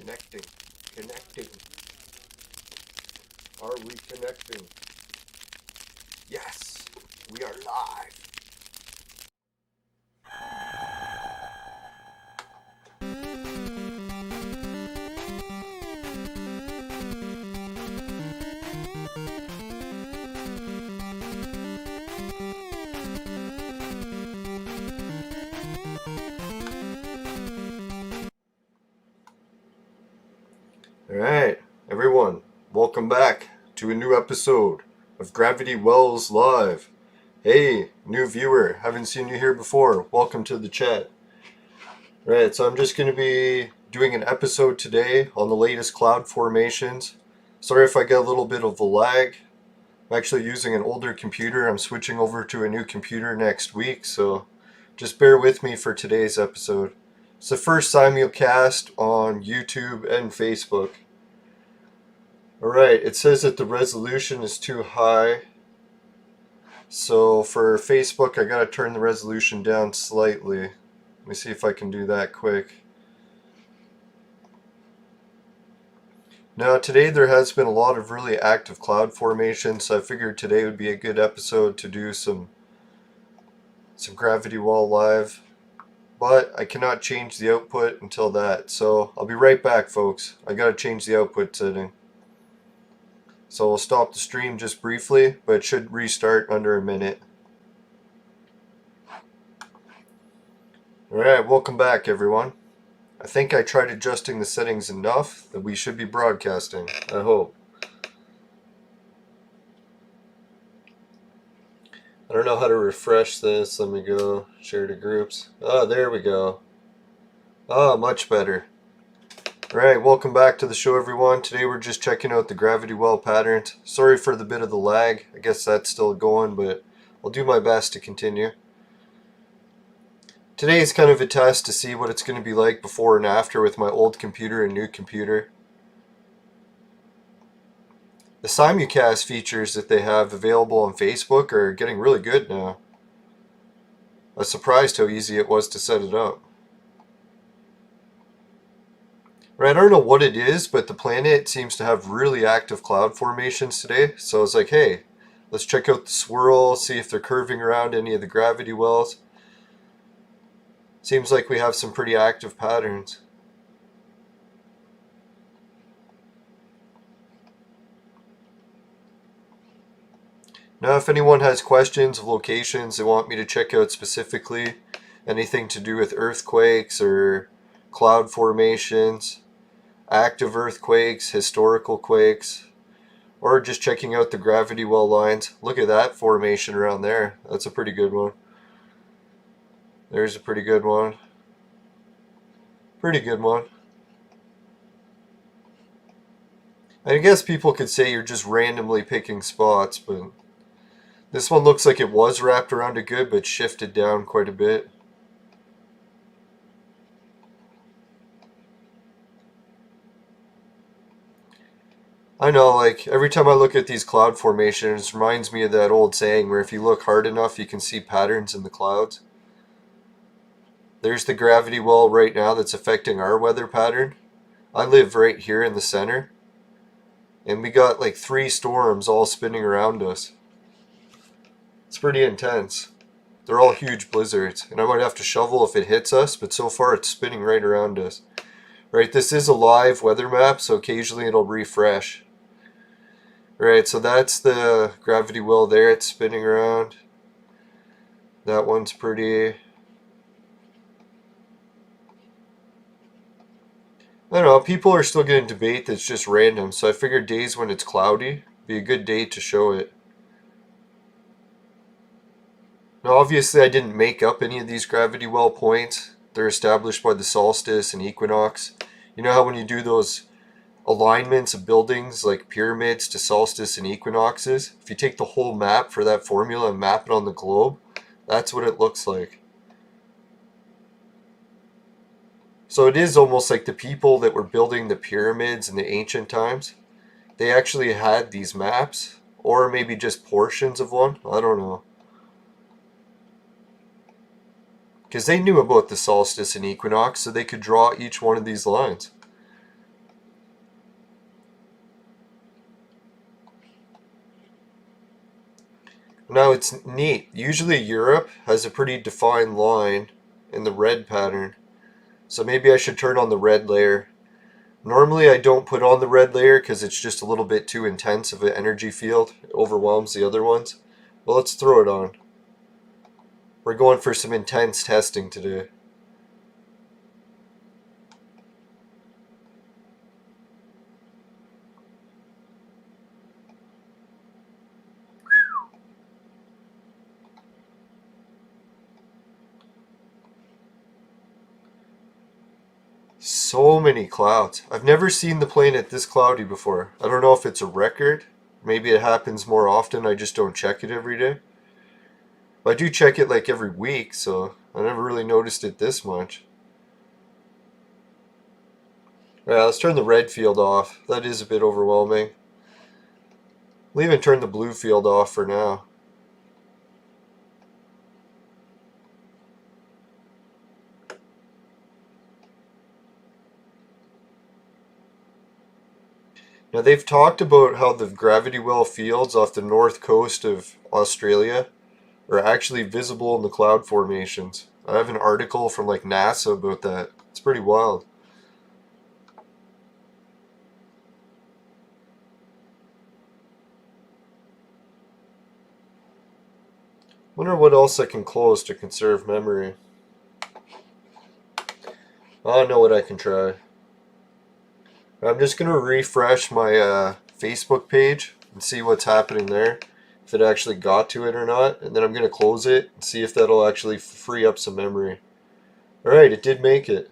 Connecting. Connecting. Are we connecting? Yes, we are live. Alright, everyone, welcome back to a new episode of Gravity Wells Live. Hey, new viewer, haven't seen you here before. Welcome to the chat. Right, so I'm just going to be doing an episode today on the latest cloud formations. Sorry if I get a little bit of a lag. I'm actually using an older computer. I'm switching over to a new computer next week, so just bear with me for today's episode. It's the first simulcast on YouTube and Facebook. Alright, it says that the resolution is too high. So for Facebook, I gotta turn the resolution down slightly. Let me see if I can do that quick. Now today there has been a lot of really active cloud formations, so I figured today would be a good episode to do some Gravity Well Live. But I cannot change the output until that, so I'll be right back, folks. I gotta change the output setting. So we'll stop the stream just briefly, but it should restart under a minute. Alright, welcome back everyone. I think I tried adjusting the settings enough that we should be broadcasting, I hope. I don't know how to refresh this. Let me go share to groups. Ah, there we go. Ah, much better. Alright, welcome back to the show everyone. Today we're just checking out the gravity well patterns. Sorry for the bit of the lag. I guess that's still going, but I'll do my best to continue. Today is kind of a test to see what it's going to be like before and after with my old computer and new computer. The simulcast features that they have available on Facebook are getting really good now. I was surprised how easy it was to set it up. Right, I don't know what it is, but the planet seems to have really active cloud formations today. So I was like, hey, let's check out the swirl, see if they're curving around any of the gravity wells. Seems like we have some pretty active patterns. Now, if anyone has questions of locations they want me to check out specifically, anything to do with earthquakes or cloud formations, active earthquakes, historical quakes, or just checking out the gravity well lines. Look at that formation around there. That's a pretty good one. There's a pretty good one. Pretty good one. I guess people could say you're just randomly picking spots, but this one looks like it was wrapped around it good, but shifted down quite a bit. I know, like, every time I look at these cloud formations, it reminds me of that old saying where if you look hard enough, you can see patterns in the clouds. There's the gravity well right now that's affecting our weather pattern. I live right here in the center, and we got like 3 storms all spinning around us. It's pretty intense. They're all huge blizzards, and I might have to shovel if it hits us, but so far it's spinning right around us. Right, this is a live weather map, so occasionally it'll refresh. Right, so that's the gravity well there, it's spinning around. That one's pretty... I don't know, people are still going to debate that it's just random, so I figured days when it's cloudy be a good day to show it. Now obviously I didn't make up any of these gravity well points. They're established by the solstice and equinox. You know how when you do those alignments of buildings like pyramids to solstice and equinoxes, if you take the whole map for that formula and map it on the globe, that's what it looks like. So it is almost like the people that were building the pyramids in the ancient times, they actually had these maps, or maybe just portions of one, I don't know. Because they knew about the solstice and equinox, so they could draw each one of these lines. Now it's neat. Usually Europe has a pretty defined line in the red pattern. So maybe I should turn on the red layer. Normally I don't put on the red layer because it's just a little bit too intense of an energy field. It overwhelms the other ones. Well, let's throw it on. We're going for some intense testing today. So many clouds. I've never seen the planet this cloudy before. I don't know if it's a record. Maybe it happens more often. I just don't check it every day. But I do check it like every week, so I never really noticed it this much. Yeah, let's turn the red field off. That is a bit overwhelming. We'll even turn the blue field off for now. Now they've talked about how the gravity well fields off the north coast of Australia are actually visible in the cloud formations. I have an article from like NASA about that. It's pretty wild. Wonder what else I can close to conserve memory. I know what I can try. I'm just going to refresh my Facebook page and see what's happening there. If it actually got to it or not. And then I'm going to close it and see if that'll actually free up some memory. Alright, it did make it.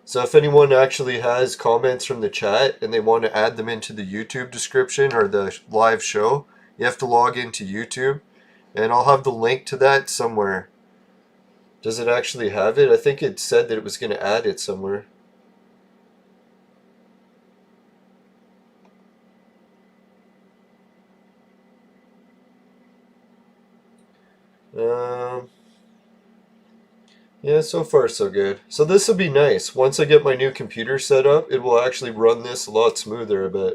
So if anyone actually has comments from the chat and they want to add them into the YouTube description or the live show, you have to log into YouTube. And I'll have the link to that somewhere. Does it actually have it? I think it said that it was going to add it somewhere. Yeah, so far so good. So this will be nice. Once I get my new computer set up, it will actually run this a lot smoother, I bet.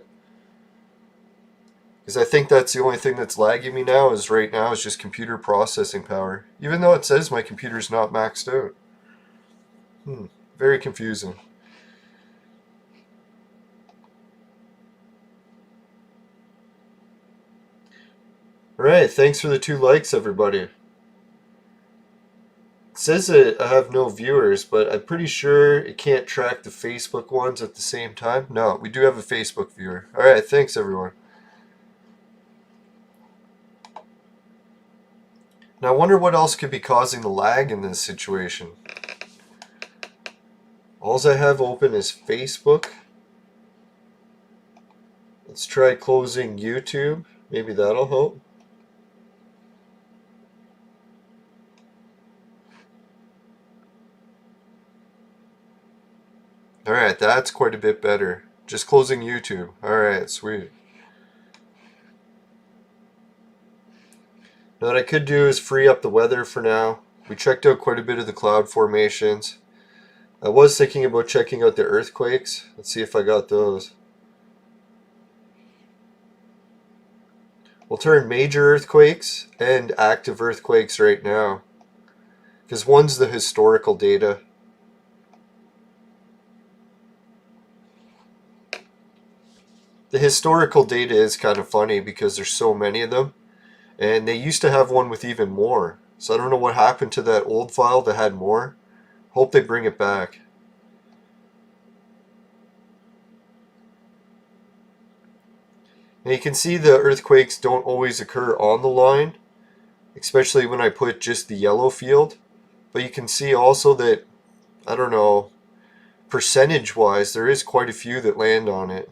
Because I think that's the only thing that's lagging me now is just computer processing power. Even though it says my computer's not maxed out. Very confusing. Alright, thanks for the 2 likes, everybody. It says that I have no viewers, but I'm pretty sure it can't track the Facebook ones at the same time. No, we do have a Facebook viewer. Alright, thanks everyone. Now I wonder what else could be causing the lag in this situation. All I have open is Facebook. Let's try closing YouTube. Maybe that'll help. Alright, that's quite a bit better. Just closing YouTube. Alright, sweet. Now what I could do is free up the weather for now. We checked out quite a bit of the cloud formations. I was thinking about checking out the earthquakes. Let's see if I got those. We'll turn major earthquakes and active earthquakes right now. Because one's the historical data. The historical data is kind of funny because there's so many of them. And they used to have one with even more. So I don't know what happened to that old file that had more. Hope they bring it back. And you can see the earthquakes don't always occur on the line. Especially when I put just the yellow field. But you can see also that, I don't know, percentage-wise, there is quite a few that land on it.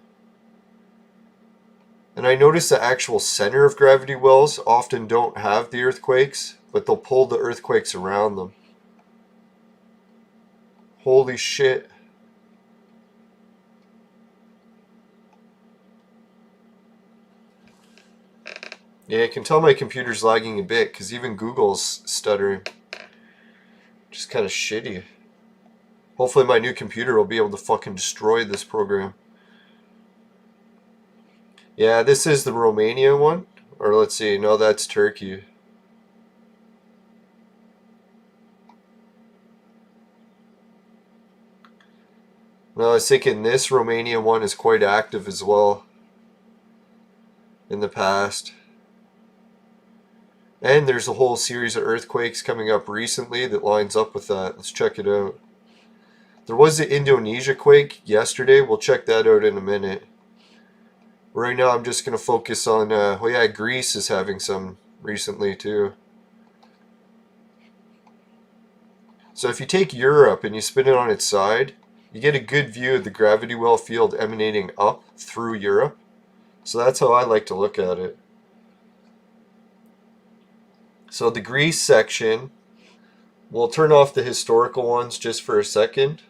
And I notice the actual center of gravity wells often don't have the earthquakes, but they'll pull the earthquakes around them. Holy shit. Yeah, I can tell my computer's lagging a bit because even Google's stuttering. Just kind of shitty. Hopefully my new computer will be able to fucking destroy this program. Yeah, this is the Romania one. Or let's see, no, that's Turkey. No, I was thinking this Romania one is quite active as well in the past. And there's a whole series of earthquakes coming up recently that lines up with that. Let's check it out. There was the Indonesia quake yesterday. We'll check that out in a minute. Right now I'm just going to focus on, oh yeah, Greece is having some recently too. So if you take Europe and you spin it on its side, you get a good view of the gravity well field emanating up through Europe. So that's how I like to look at it. So the Greece section, we'll turn off the historical ones just for a second.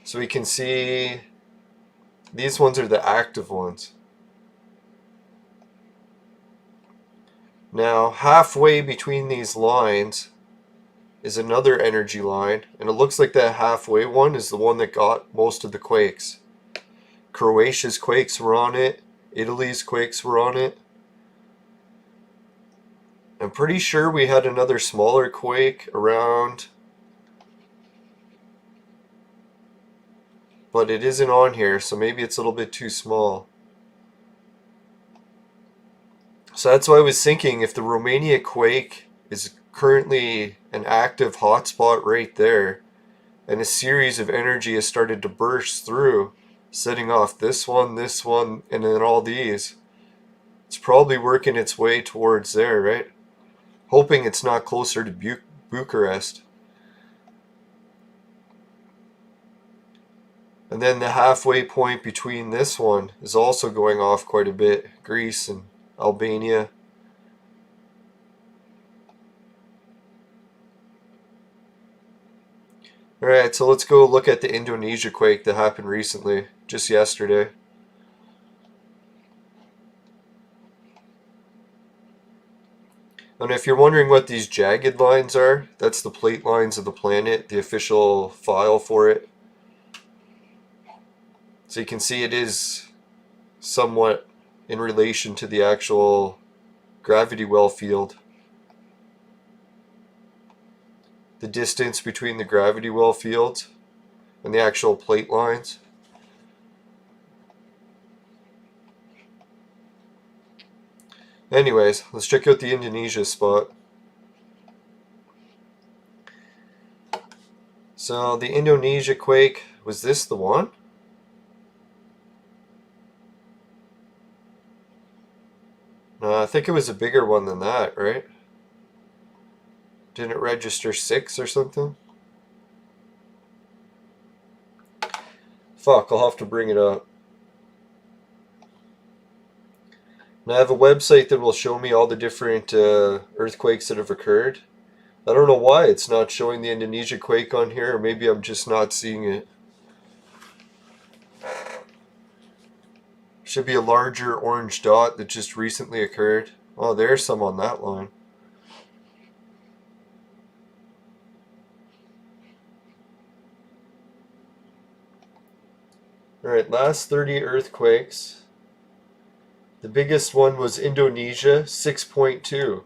So we can see these ones are the active ones. Now halfway between these lines is another energy line, and it looks like that halfway one is the one that got most of the quakes. Croatia's quakes were on it, Italy's quakes were on it. I'm pretty sure we had another smaller quake around, but it isn't on here, so maybe it's a little bit too small. So that's why I was thinking if the Romania quake is currently an active hotspot right there, and a series of energy has started to burst through, setting off this one, and then all these, it's probably working its way towards there, right? Hoping it's not closer to Bucharest. And then the halfway point between this one is also going off quite a bit. Greece and Albania. Alright, so let's go look at the Indonesia quake that happened recently, just yesterday. And if you're wondering what these jagged lines are, that's the plate lines of the planet, the official file for it. So you can see it is somewhat in relation to the actual gravity well field. The distance between the gravity well fields and the actual plate lines. Anyways, let's check out the Indonesia spot. So the Indonesia quake, was this the one? No, I think it was a bigger one than that, right? Didn't it register 6 or something? Fuck, I'll have to bring it up. And I have a website that will show me all the different earthquakes that have occurred. I don't know why it's not showing the Indonesia quake on here, or maybe I'm just not seeing it. Should be a larger orange dot that just recently occurred. Oh, there's some on that line. Alright, last 30 earthquakes. The biggest one was Indonesia, 6.2.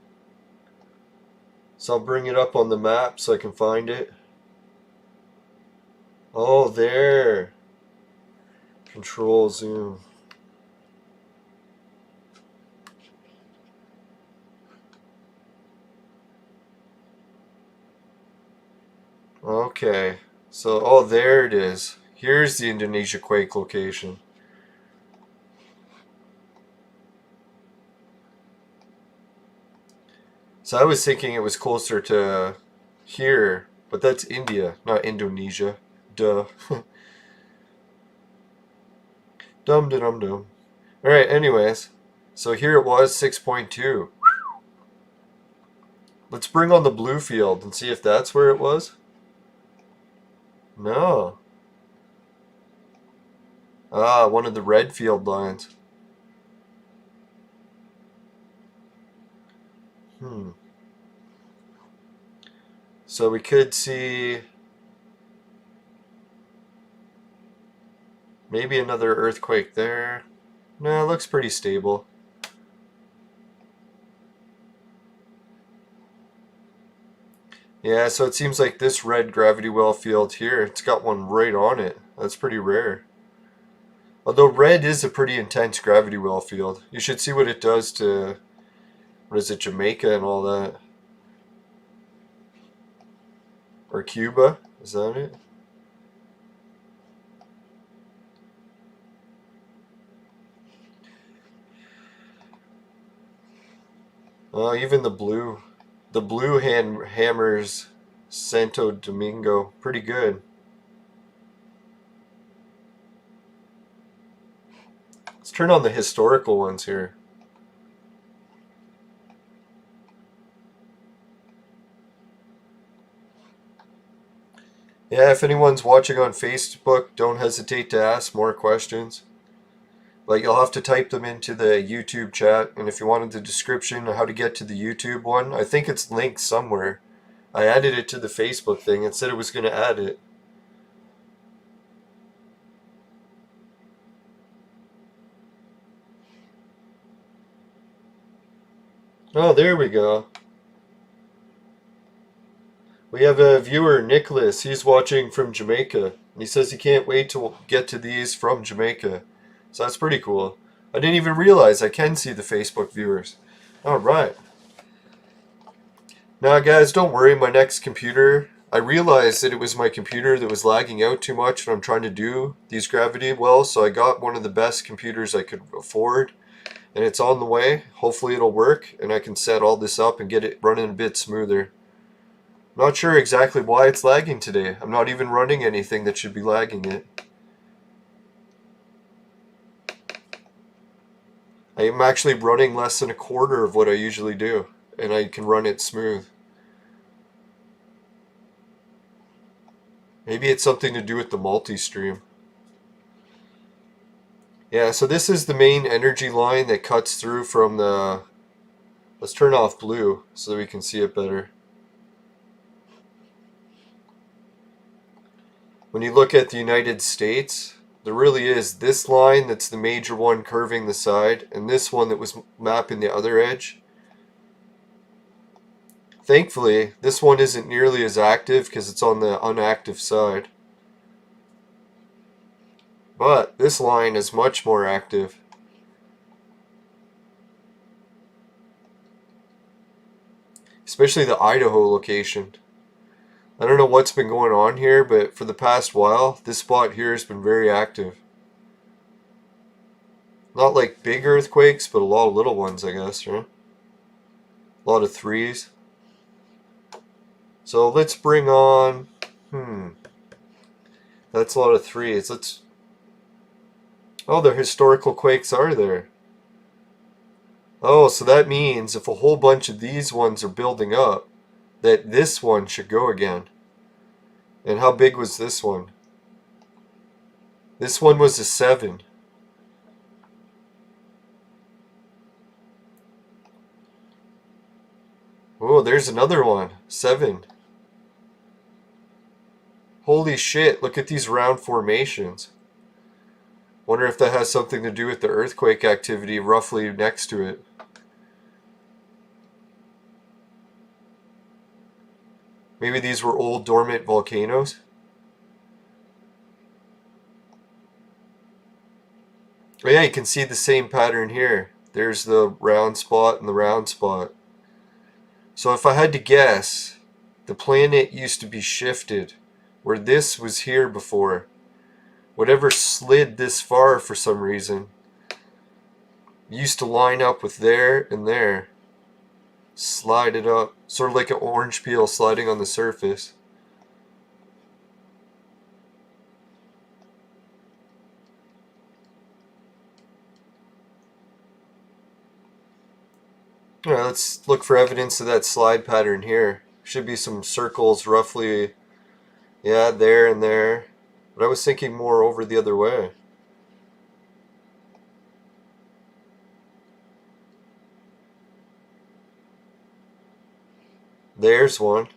So I'll bring it up on the map so I can find it. Oh, there. Control zoom. Okay. So, oh, there it is. Here's the Indonesia quake location. So I was thinking it was closer to here, but that's India, not Indonesia. Duh. Dum dum dum. Alright, anyways. So here it was, 6.2. Let's bring on the blue field and see if that's where it was. No. Ah, one of the red field lines. So we could see maybe another earthquake there. No, it looks pretty stable. Yeah, so it seems like this red gravity well field here, it's got one right on it. That's pretty rare. Although red is a pretty intense gravity well field. You should see what it does to, what is it, Jamaica and all that. Or Cuba, is that it? Oh, even the blue hammers Santo Domingo, pretty good. Let's turn on the historical ones here. Yeah, if anyone's watching on Facebook, don't hesitate to ask more questions. But you'll have to type them into the YouTube chat, and if you wanted the description of how to get to the YouTube one, I think it's linked somewhere. I added it to the Facebook thing. It said it was going to add it. Oh, there we go. We have a viewer, Nicholas. He's watching from Jamaica. And he says he can't wait to get to these from Jamaica. So that's pretty cool. I didn't even realize I can see the Facebook viewers. Alright. Now, guys, don't worry. My next computer, I realized that it was my computer that was lagging out too much when I'm trying to do these gravity wells. So I got one of the best computers I could afford. And it's on the way. Hopefully it'll work. And I can set all this up and get it running a bit smoother. Not sure exactly why it's lagging today. I'm not even running anything that should be lagging it. I am actually running less than a quarter of what I usually do, and I can run it smooth. Maybe it's something to do with the multi-stream. Yeah, so this is the main energy line that cuts through from the... Let's turn off blue so that we can see it better. When you look at the United States, there really is this line that's the major one curving the side, and this one that was mapping the other edge. Thankfully, this one isn't nearly as active because it's on the unactive side. But this line is much more active. Especially the Idaho location. I don't know what's been going on here, but for the past while, this spot here has been very active. Not like big earthquakes, but a lot of little ones, I guess, right? A lot of threes. So let's bring on... That's a lot of threes. Let's... Oh, the historical quakes are there. Oh, so that means if a whole bunch of these ones are building up, that this one should go again. And how big was this one? This one was a 7. Oh, there's another one. 7. Holy shit, look at these round formations. Wonder if that has something to do with the earthquake activity roughly next to it. Maybe these were old dormant volcanoes? Oh yeah, you can see the same pattern here. There's the round spot and the round spot. So if I had to guess, the planet used to be shifted, where this was here before. Whatever slid this far for some reason used to line up with there and there. Slide it up, sort of like an orange peel sliding on the surface. Alright, let's look for evidence of that slide pattern here. Should be some circles roughly, yeah, there and there. But I was thinking more over the other way. There's one.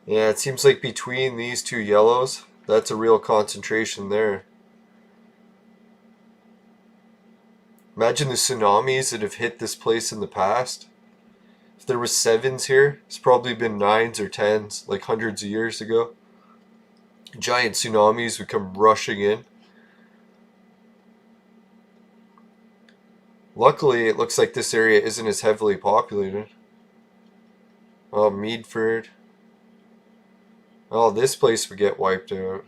Yeah, it seems like between these two yellows, that's a real concentration there. Imagine the tsunamis that have hit this place in the past. If there was sevens here, it's probably been nines or tens, like hundreds of years ago. Giant tsunamis would come rushing in. Luckily, it looks like this area isn't as heavily populated. Oh, Meadford. Oh, this place would get wiped out.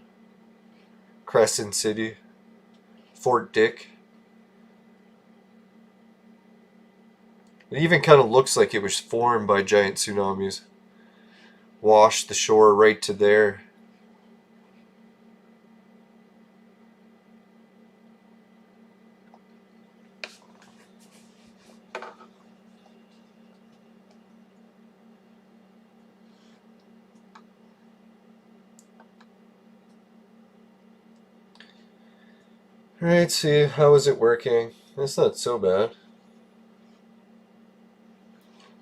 Crescent City. Fort Dick. It even kind of looks like it was formed by giant tsunamis. Washed the shore right to there. Alright, see, how is it working? That's not so bad.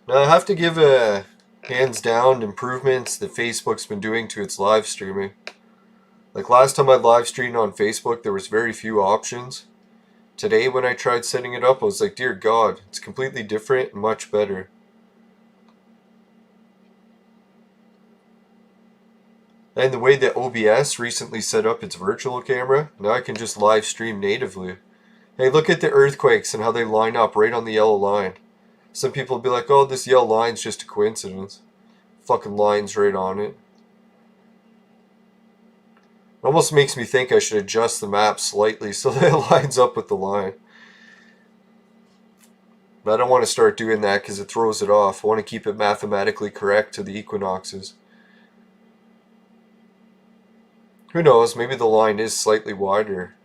Now I have to give a hands down improvements that Facebook's been doing to its live streaming. Like last time I live streamed on Facebook, there was very few options. Today when I tried setting it up, I was like, dear God, it's completely different and much better. And the way that OBS recently set up its virtual camera, now I can just live stream natively. Hey, look at the earthquakes and how they line up right on the yellow line. Some people will be like, oh, this yellow line's just a coincidence. Fucking line's right on it. It almost makes me think I should adjust the map slightly so that it lines up with the line. But I don't want to start doing that because it throws it off. I want to keep it mathematically correct to the equinoxes. Who knows, maybe the line is slightly wider.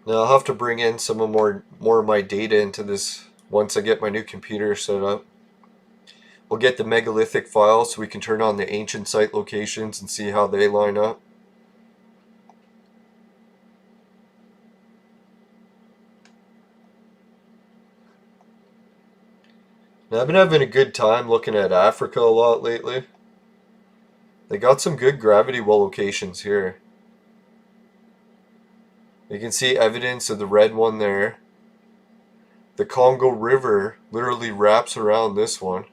Now I'll have to bring in some more of my data into this once I get my new computer set up. We'll get the megalithic file so we can turn on the ancient site locations and see how they line up. Now I've been having a good time looking at Africa a lot lately. They got some good gravity well locations here. You can see evidence of the red one there. The Congo River literally wraps around this one.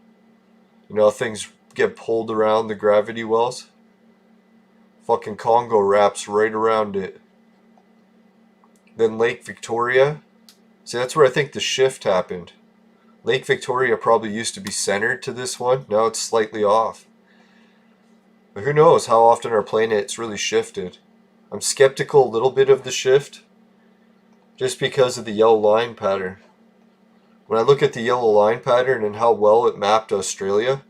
You know how things get pulled around the gravity wells? Fucking Congo wraps right around it. Then Lake Victoria. See, that's where I think the shift happened. Lake Victoria probably used to be centered to this one. Now it's slightly off. But who knows how often our planet's really shifted. I'm skeptical a little bit of the shift. Just because of the yellow line pattern. When I look at the yellow line pattern and how well it mapped Australia,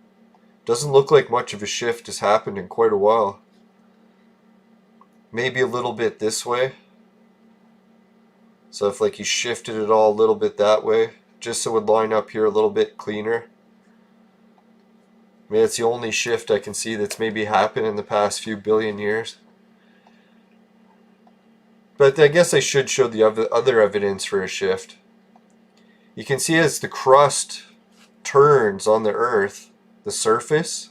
doesn't look like much of a shift has happened in quite a while. Maybe a little bit this way. So if like you shifted it all a little bit that way, just so it would line up here a little bit cleaner. I mean, it's the only shift I can see that's maybe happened in the past few billion years. But I guess I should show the other evidence for a shift. You can see as the crust turns on the Earth, the surface,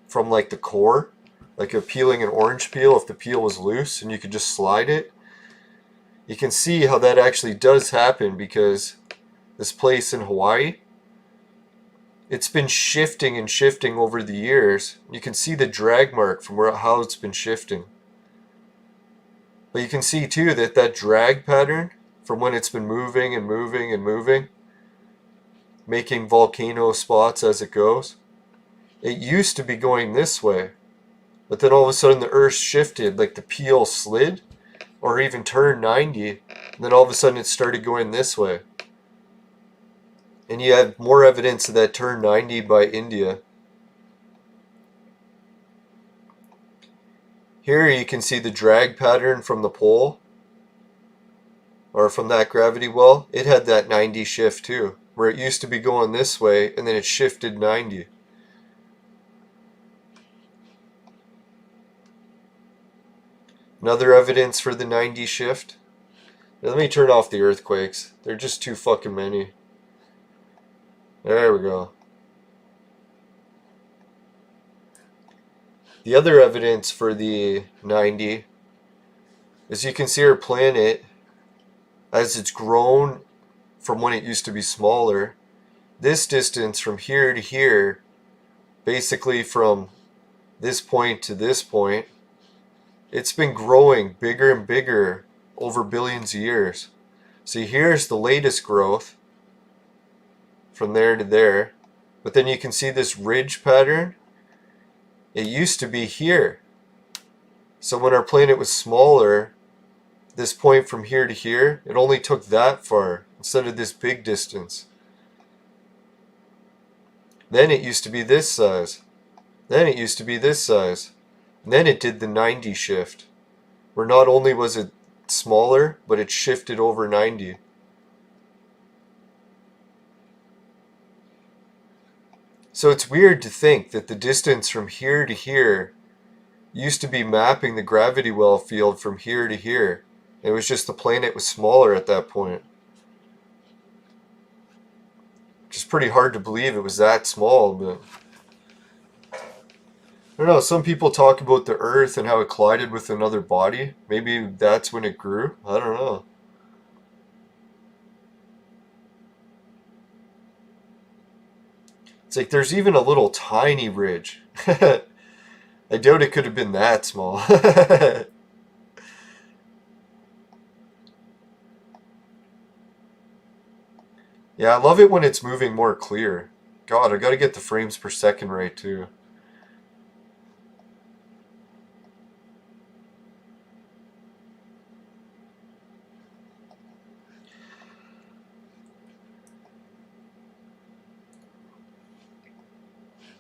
from like the core, like you're peeling an orange peel, if the peel was loose and you could just slide it, you can see how that actually does happen because this place in Hawaii, it's been shifting and shifting over the years. You can see the drag mark from how it's been shifting. But you can see too that that drag pattern from when it's been moving and moving and moving, making volcano spots as it goes. It used to be going this way, but then all of a sudden the Earth shifted, like the peel slid, or even turned 90, and then all of a sudden it started going this way. And you have more evidence of that turn 90 by India. Here you can see the drag pattern from the pole. or from that gravity well, it had that 90 shift too, where it used to be going this way and then it shifted 90. Another evidence for the 90 shift. Now, let me turn off the earthquakes. They're just too fucking many. There we go. The other evidence for the 90 is you can see our planet as it's grown from when it used to be smaller. This distance from here to here, basically from this point to this point, it's been growing bigger and bigger over billions of years. See, here's the latest growth from there to there. But then you can see this ridge pattern. It used to be here. So when our planet was smaller, this point from here to here, it only took that far instead of this big distance. Then it used to be this size. Then it used to be this size. And then it did the 90 shift, where not only was it smaller, but it shifted over 90. So it's weird to think that the distance from here to here used to be mapping the gravity well field from here to here. It was just the planet was smaller at that point. Which is pretty hard to believe it was that small, but I don't know, some people talk about the Earth and how it collided with another body. Maybe that's when it grew. I don't know. It's like there's even a little tiny ridge. I doubt it could have been that small. Yeah, I love it when it's moving more clear. God, I gotta get the frames per second right too.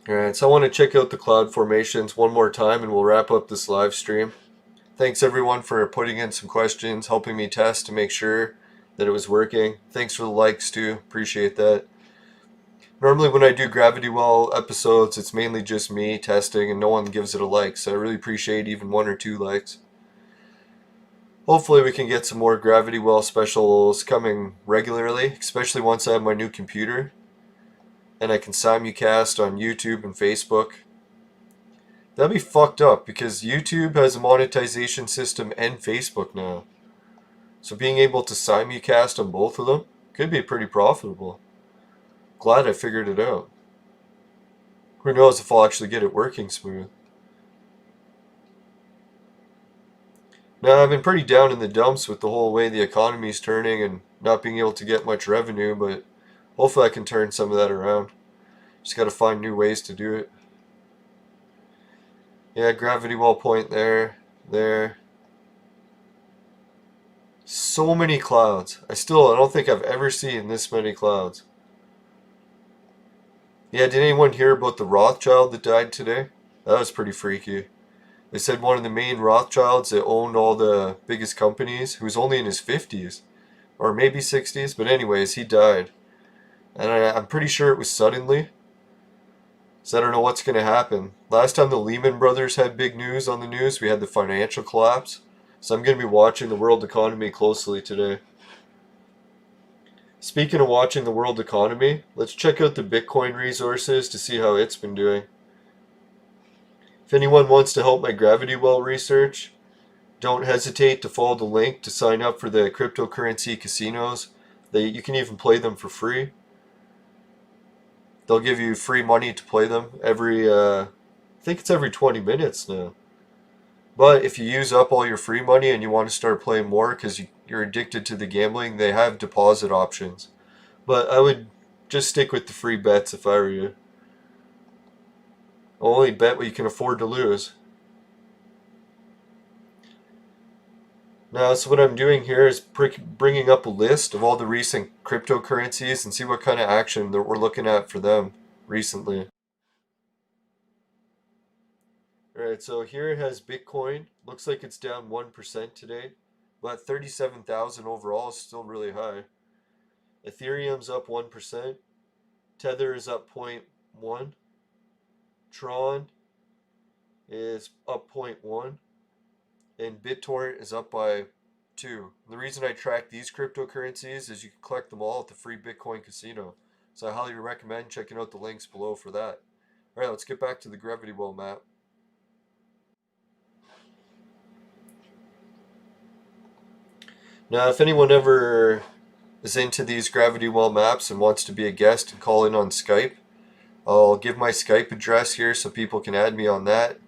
Alright, so I want to check out the cloud formations one more time and we'll wrap up this live stream. Thanks everyone for putting in some questions, helping me test to make sure that it was working. Thanks for the likes too, appreciate that. Normally when I do Gravity Well episodes, it's mainly just me testing and no one gives it a like, so I really appreciate even 1 or 2 likes. Hopefully we can get some more Gravity Well specials coming regularly, especially once I have my new computer and I can simulcast on YouTube and Facebook. That'd be fucked up because YouTube has a monetization system and Facebook now. So being able to simulcast on both of them could be pretty profitable. Glad I figured it out. Who knows if I'll actually get it working smooth. Now, I've been pretty down in the dumps with the whole way the economy's turning and not being able to get much revenue, but hopefully I can turn some of that around. Just gotta find new ways to do it. Yeah, gravity well point there, there. So many clouds. I don't think I've ever seen this many clouds. Yeah, did anyone hear about the Rothschild that died today? That was pretty freaky. They said one of the main Rothschilds that owned all the biggest companies, who was only in his 50s, or maybe 60s, but anyways, he died. And I'm pretty sure it was suddenly. So I don't know what's going to happen. Last time the Lehman Brothers had big news on the news, we had the financial collapse. So I'm going to be watching the world economy closely today. Speaking of watching the world economy, let's check out the Bitcoin resources to see how it's been doing. If anyone wants to help my gravity well research, don't hesitate to follow the link to sign up for the cryptocurrency casinos. You can even play them for free. They'll give you free money to play them I think it's every 20 minutes now. But if you use up all your free money and you want to start playing more because you're addicted to the gambling, they have deposit options. But I would just stick with the free bets if I were you. Only bet what you can afford to lose. Now, so what I'm doing here is bringing up a list of all the recent cryptocurrencies and see what kind of action that we're looking at for them recently. Alright, so here it has Bitcoin. Looks like it's down 1% today. but 37,000 overall is still really high. Ethereum's up 1%. Tether is up 0.1. Tron is up 0.1. And BitTorrent is up by 2. The reason I track these cryptocurrencies is you can collect them all at the free Bitcoin casino. So I highly recommend checking out the links below for that. Alright, let's get back to the gravity well map. Now, if anyone ever is into these gravity well maps and wants to be a guest and call in on Skype, I'll give my Skype address here so people can add me on that.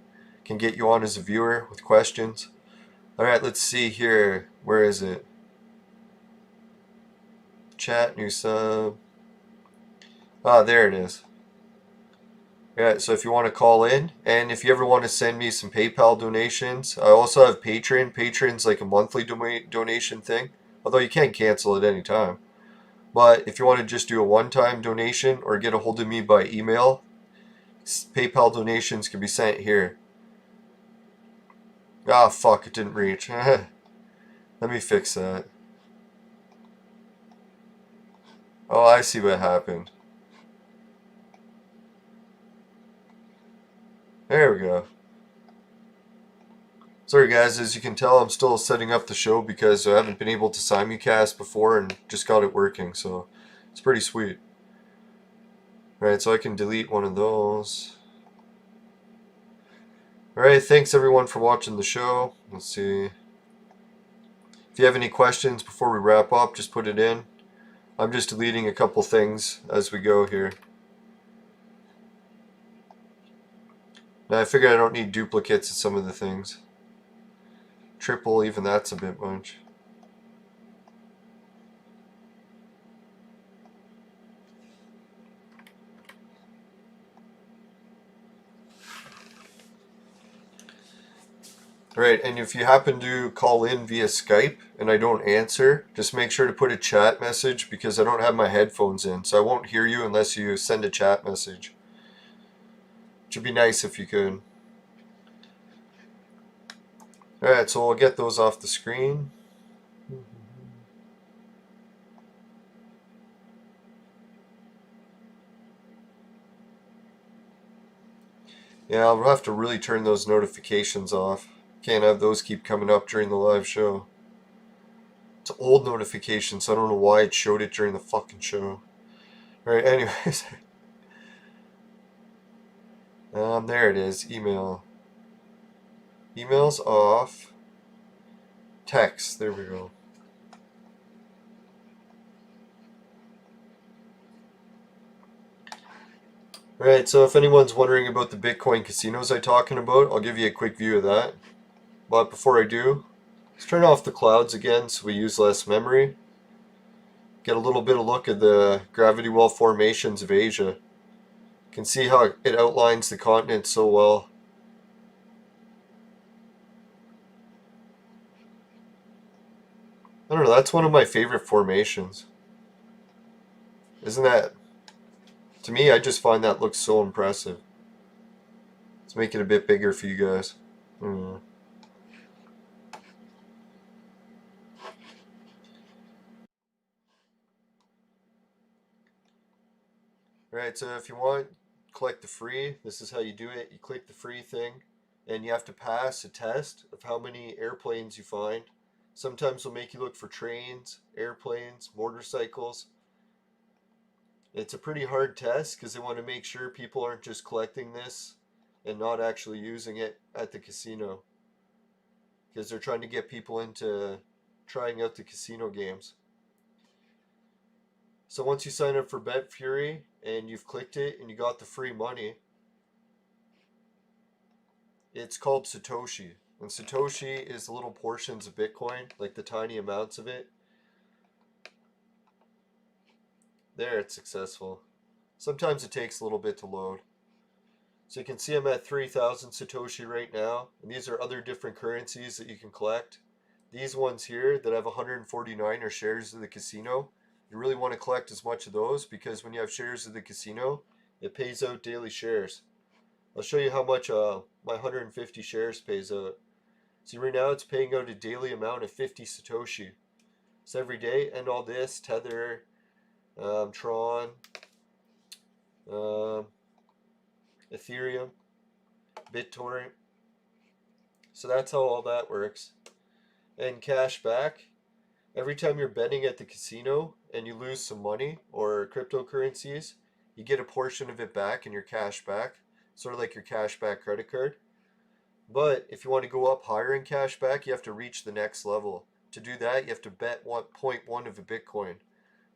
Can get you on as a viewer with questions. Alright, let's see here. Where is it? Chat, new sub. Ah, there it is. Yeah, so if you want to call in, and if you ever want to send me some PayPal donations, I also have Patreon. Patreon's like a monthly donation thing, although you can't cancel at any time. But if you want to just do a one-time donation or get a hold of me by email, PayPal donations can be sent here. Ah, fuck, it didn't reach. Let me fix that. Oh, I see what happened. There we go. Sorry guys, as you can tell, I'm still setting up the show because I haven't been able to simulcast before and just got it working, so it's pretty sweet. Alright, so I can delete one of those. Alright, thanks everyone for watching the show. Let's see. If you have any questions before we wrap up, just put it in. I'm just deleting a couple things as we go here. Now I figure I don't need duplicates of some of the things. Triple, even that's a bit much. Alright, and if you happen to call in via Skype and I don't answer, just make sure to put a chat message because I don't have my headphones in, so I won't hear you unless you send a chat message. Which would be nice if you could. Alright, so we'll get those off the screen. Yeah, I'll have to really turn those notifications off. Can't have those keep coming up during the live show. It's an old notification, so I don't know why it showed it during the fucking show. Alright, anyways. There it is. Email. Email's off. Text. There we go. Alright, so if anyone's wondering about the Bitcoin casinos I'm talking about, I'll give you a quick view of that. But before I do, let's turn off the clouds again so we use less memory. Get a little bit of look at the gravity well formations of Asia. You can see how it outlines the continent so well. I don't know, that's one of my favorite formations. Isn't that... To me, I just find that looks so impressive. Let's make it a bit bigger for you guys. Alright, so if you want, collect the free. This is how you do it. You click the free thing, and you have to pass a test of how many airplanes you find. Sometimes they'll make you look for trains, airplanes, motorcycles. It's a pretty hard test because they want to make sure people aren't just collecting this and not actually using it at the casino. Because they're trying to get people into trying out the casino games. So once you sign up for BetFury and you've clicked it and you got the free money, it's called Satoshi. And Satoshi is the little portions of Bitcoin, like the tiny amounts of it. There, it's successful. Sometimes it takes a little bit to load. So you can see I'm at 3,000 Satoshi right now. And these are other different currencies that you can collect. These ones here that have 149 are shares of the casino. You really want to collect as much of those because when you have shares of the casino, it pays out daily shares. I'll show you how much my 150 shares pays out. See, right now it's paying out a daily amount of 50 Satoshi. So every day, and all this, Tether, Tron, um, Ethereum, BitTorrent. So that's how all that works. And cash back. Every time you're betting at the casino and you lose some money or cryptocurrencies, you get a portion of it back in your cash back, sort of like your cash back credit card. But if you want to go up higher in cash back, you have to reach the next level. To do that, you have to bet 1.1 of a Bitcoin.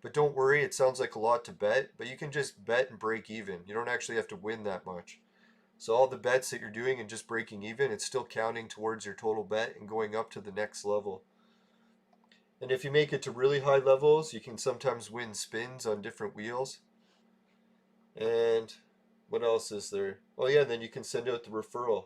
But don't worry, it sounds like a lot to bet, but you can just bet and break even. You don't actually have to win that much. So all the bets that you're doing and just breaking even, it's still counting towards your total bet and going up to the next level. And if you make it to really high levels, you can sometimes win spins on different wheels. And what else is there? Oh yeah, then you can send out the referral.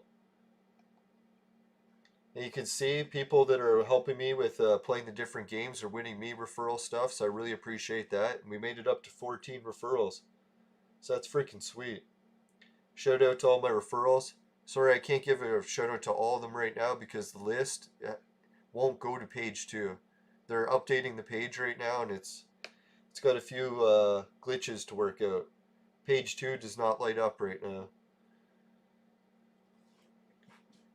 And you can see people that are helping me with playing the different games are winning me referral stuff, so I really appreciate that. And we made it up to 14 referrals. So that's freaking sweet. Shout out to all my referrals. Sorry, I can't give a shout out to all of them right now because the list won't go to page 2. They're updating the page right now and it's got a few glitches to work out. Page 2 does not light up right now.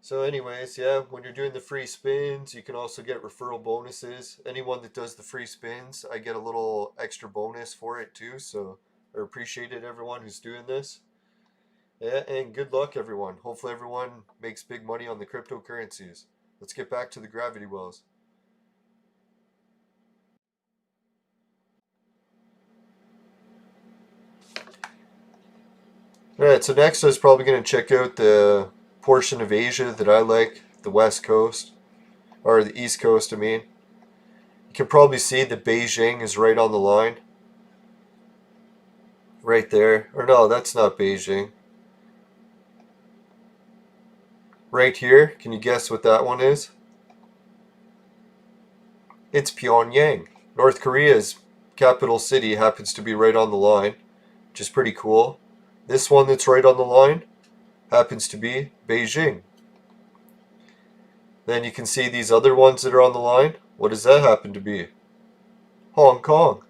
So anyways, yeah, when you're doing the free spins, you can also get referral bonuses. Anyone that does the free spins, I get a little extra bonus for it too, so I appreciate it, everyone who's doing this. Yeah, and good luck, everyone. Hopefully everyone makes big money on the cryptocurrencies. Let's get back to the gravity wells. Alright, so next I was probably going to check out the portion of Asia that I like, the West Coast, or the East Coast, I mean. You can probably see that Beijing is right on the line. Right there. Or no, that's not Beijing. Right here, can you guess what that one is? It's Pyongyang. North Korea's capital city happens to be right on the line, which is pretty cool. This one that's right on the line happens to be Beijing. Then you can see these other ones that are on the line. What does that happen to be? Hong Kong.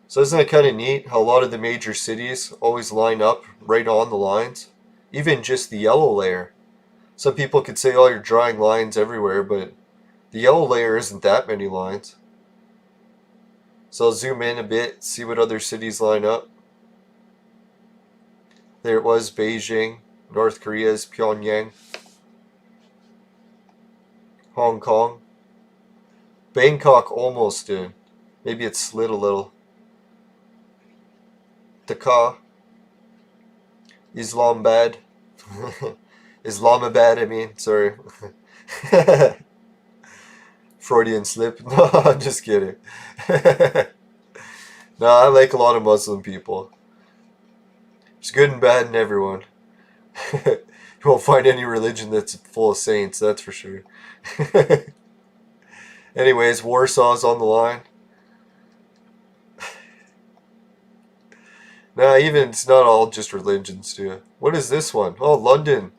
So isn't it kind of neat how a lot of the major cities always line up right on the lines? Even just the yellow layer. Some people could say, oh, you're drawing lines everywhere, but the yellow layer isn't that many lines. So I'll zoom in a bit, see what other cities line up. There it was, Beijing, North Korea's Pyongyang, Hong Kong. Bangkok almost did. Maybe it slid a little. Dhaka, Islamabad, Islamabad, I mean, sorry. Freudian slip. No, I'm just kidding. No, I like a lot of Muslim people. There's good and bad in everyone. You won't find any religion that's full of saints, that's for sure. Anyways, Warsaw's on the line. Nah, even it's not all just religions, too. What is this one? Oh, London.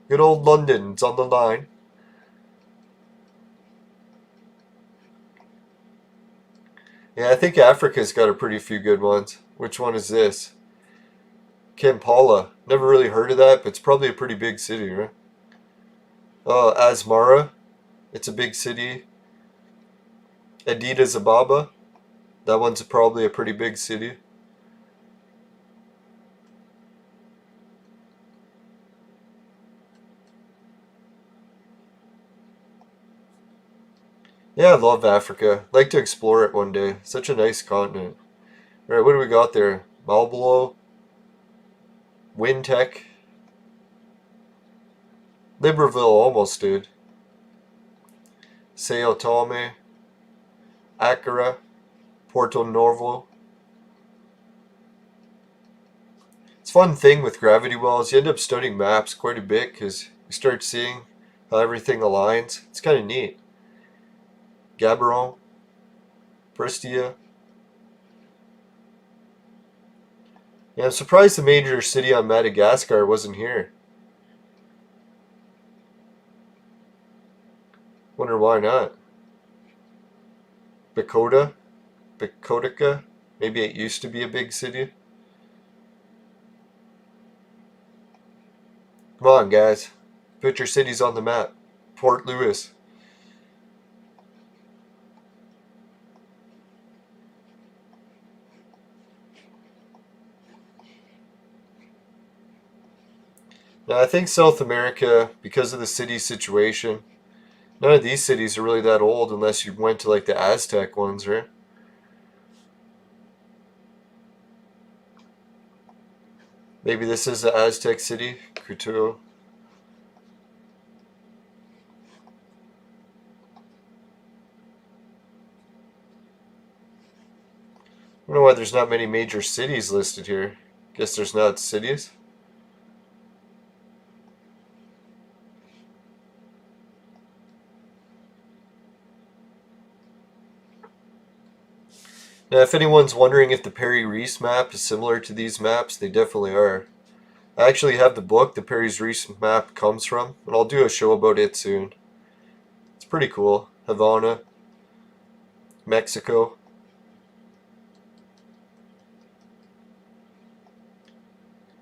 Good old London. It's on the line. Yeah, I think Africa's got a pretty few good ones. Which one is this? Kampala. Never really heard of that, but it's probably a pretty big city, right? Oh, Asmara. It's a big city. Addis Ababa. That one's probably a pretty big city. Yeah, I love Africa. Like to explore it one day. Such a nice continent. Alright, what do we got there? Malbolo, Wintech, Libreville almost did. Sao Tome, Accra, Porto Novo. It's a fun thing with gravity wells. You end up studying maps quite a bit because you start seeing how everything aligns. It's kind of neat. Gaborone, Prestia. Yeah, I'm surprised the major city on Madagascar wasn't here. why not? Bakotica? Maybe it used to be a big city. Come on, guys. Put your cities on the map. Port Louis. Now, I think South America, because of the city situation, none of these cities are really that old unless you went to like the Aztec ones, right? Maybe this is the Aztec city, Cthulhu. I don't know why there's not many major cities listed here. Guess there's not cities. Now, if anyone's wondering if the Perry Reese map is similar to these maps, they definitely are. I actually have the book the Perry Reese map comes from, and I'll do a show about it soon. It's pretty cool. Havana, Mexico.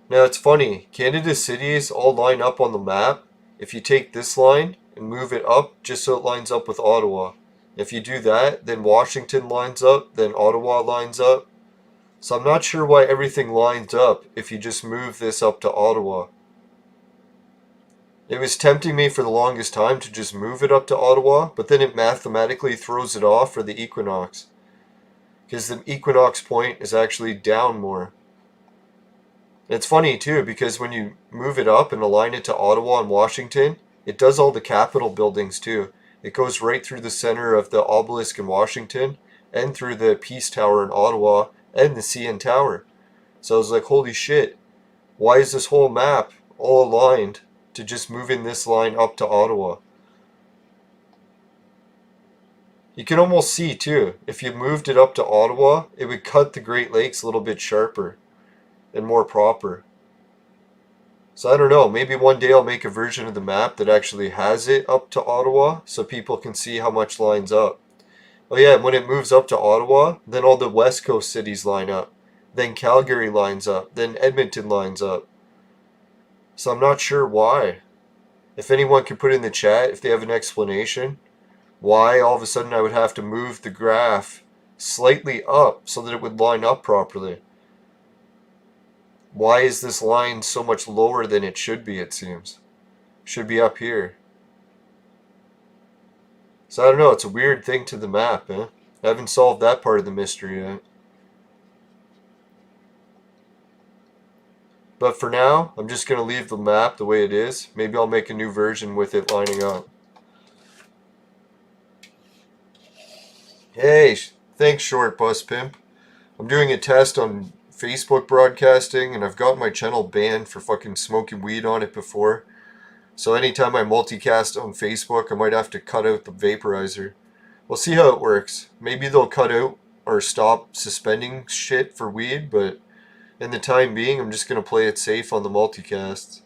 Now, it's funny. Canada's cities all line up on the map if you take this line and move it up just so it lines up with Ottawa. If you do that, then Washington lines up, then Ottawa lines up. So I'm not sure why everything lines up if you just move this up to Ottawa. It was tempting me for the longest time to just move it up to Ottawa, but then it mathematically throws it off for the equinox. Because the equinox point is actually down more. It's funny too, because when you move it up and align it to Ottawa and Washington, it does all the Capitol buildings too. It goes right through the center of the obelisk in Washington, and through the Peace Tower in Ottawa, and the CN Tower. So I was like, holy shit, why is this whole map all aligned to just moving this line up to Ottawa? You can almost see too, if you moved it up to Ottawa, it would cut the Great Lakes a little bit sharper and more proper. So I don't know, maybe one day I'll make a version of the map that actually has it up to Ottawa so people can see how much lines up. Oh yeah, and when it moves up to Ottawa, then all the West Coast cities line up. Then Calgary lines up. Then Edmonton lines up. So I'm not sure why. If anyone can put in the chat, if they have an explanation, why all of a sudden I would have to move the graph slightly up so that it would line up properly. Why is this line so much lower than it should be, it seems? Should be up here. So I don't know, it's a weird thing to the map, eh? I haven't solved that part of the mystery yet. But for now, I'm just going to leave the map the way it is. Maybe I'll make a new version with it lining up. Hey, thanks Short Bus Pimp. I'm doing a test on Facebook broadcasting, and I've got my channel banned for fucking smoking weed on it before. So anytime I multicast on Facebook, I might have to cut out the vaporizer. We'll see how it works. Maybe they'll cut out or stop suspending shit for weed, but in the time being, I'm just going to play it safe on the multicasts.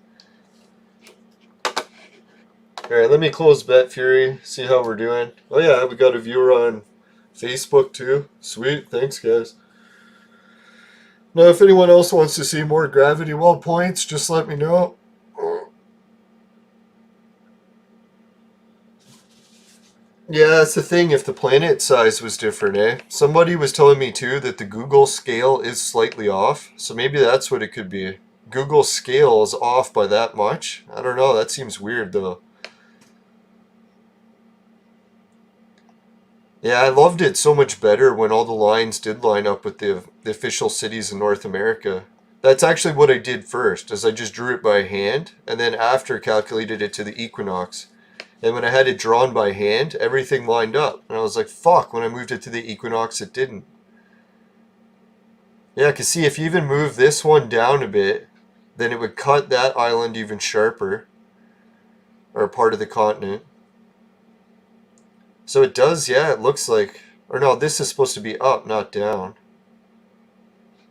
Alright, let me close Bet Fury, see how we're doing. Oh yeah, we got a viewer on Facebook too. Sweet, thanks guys. Now, if anyone else wants to see more gravity well points, just let me know. Yeah, that's the thing. If the planet size was different, eh? Somebody was telling me too that the Google scale is slightly off, so maybe that's what it could be. Google scale is off by that much? I don't know, that seems weird though. Yeah, I loved it so much better when all the lines did line up with the official cities in North America. That's actually what I did first, is I just drew it by hand, and then after calculated it to the equinox. And when I had it drawn by hand, everything lined up. And I was like, fuck, when I moved it to the equinox, it didn't. Yeah, because see, if you even move this one down a bit, then it would cut that island even sharper. Or part of the continent. So it does, yeah, it looks like... Or no, this is supposed to be up, not down.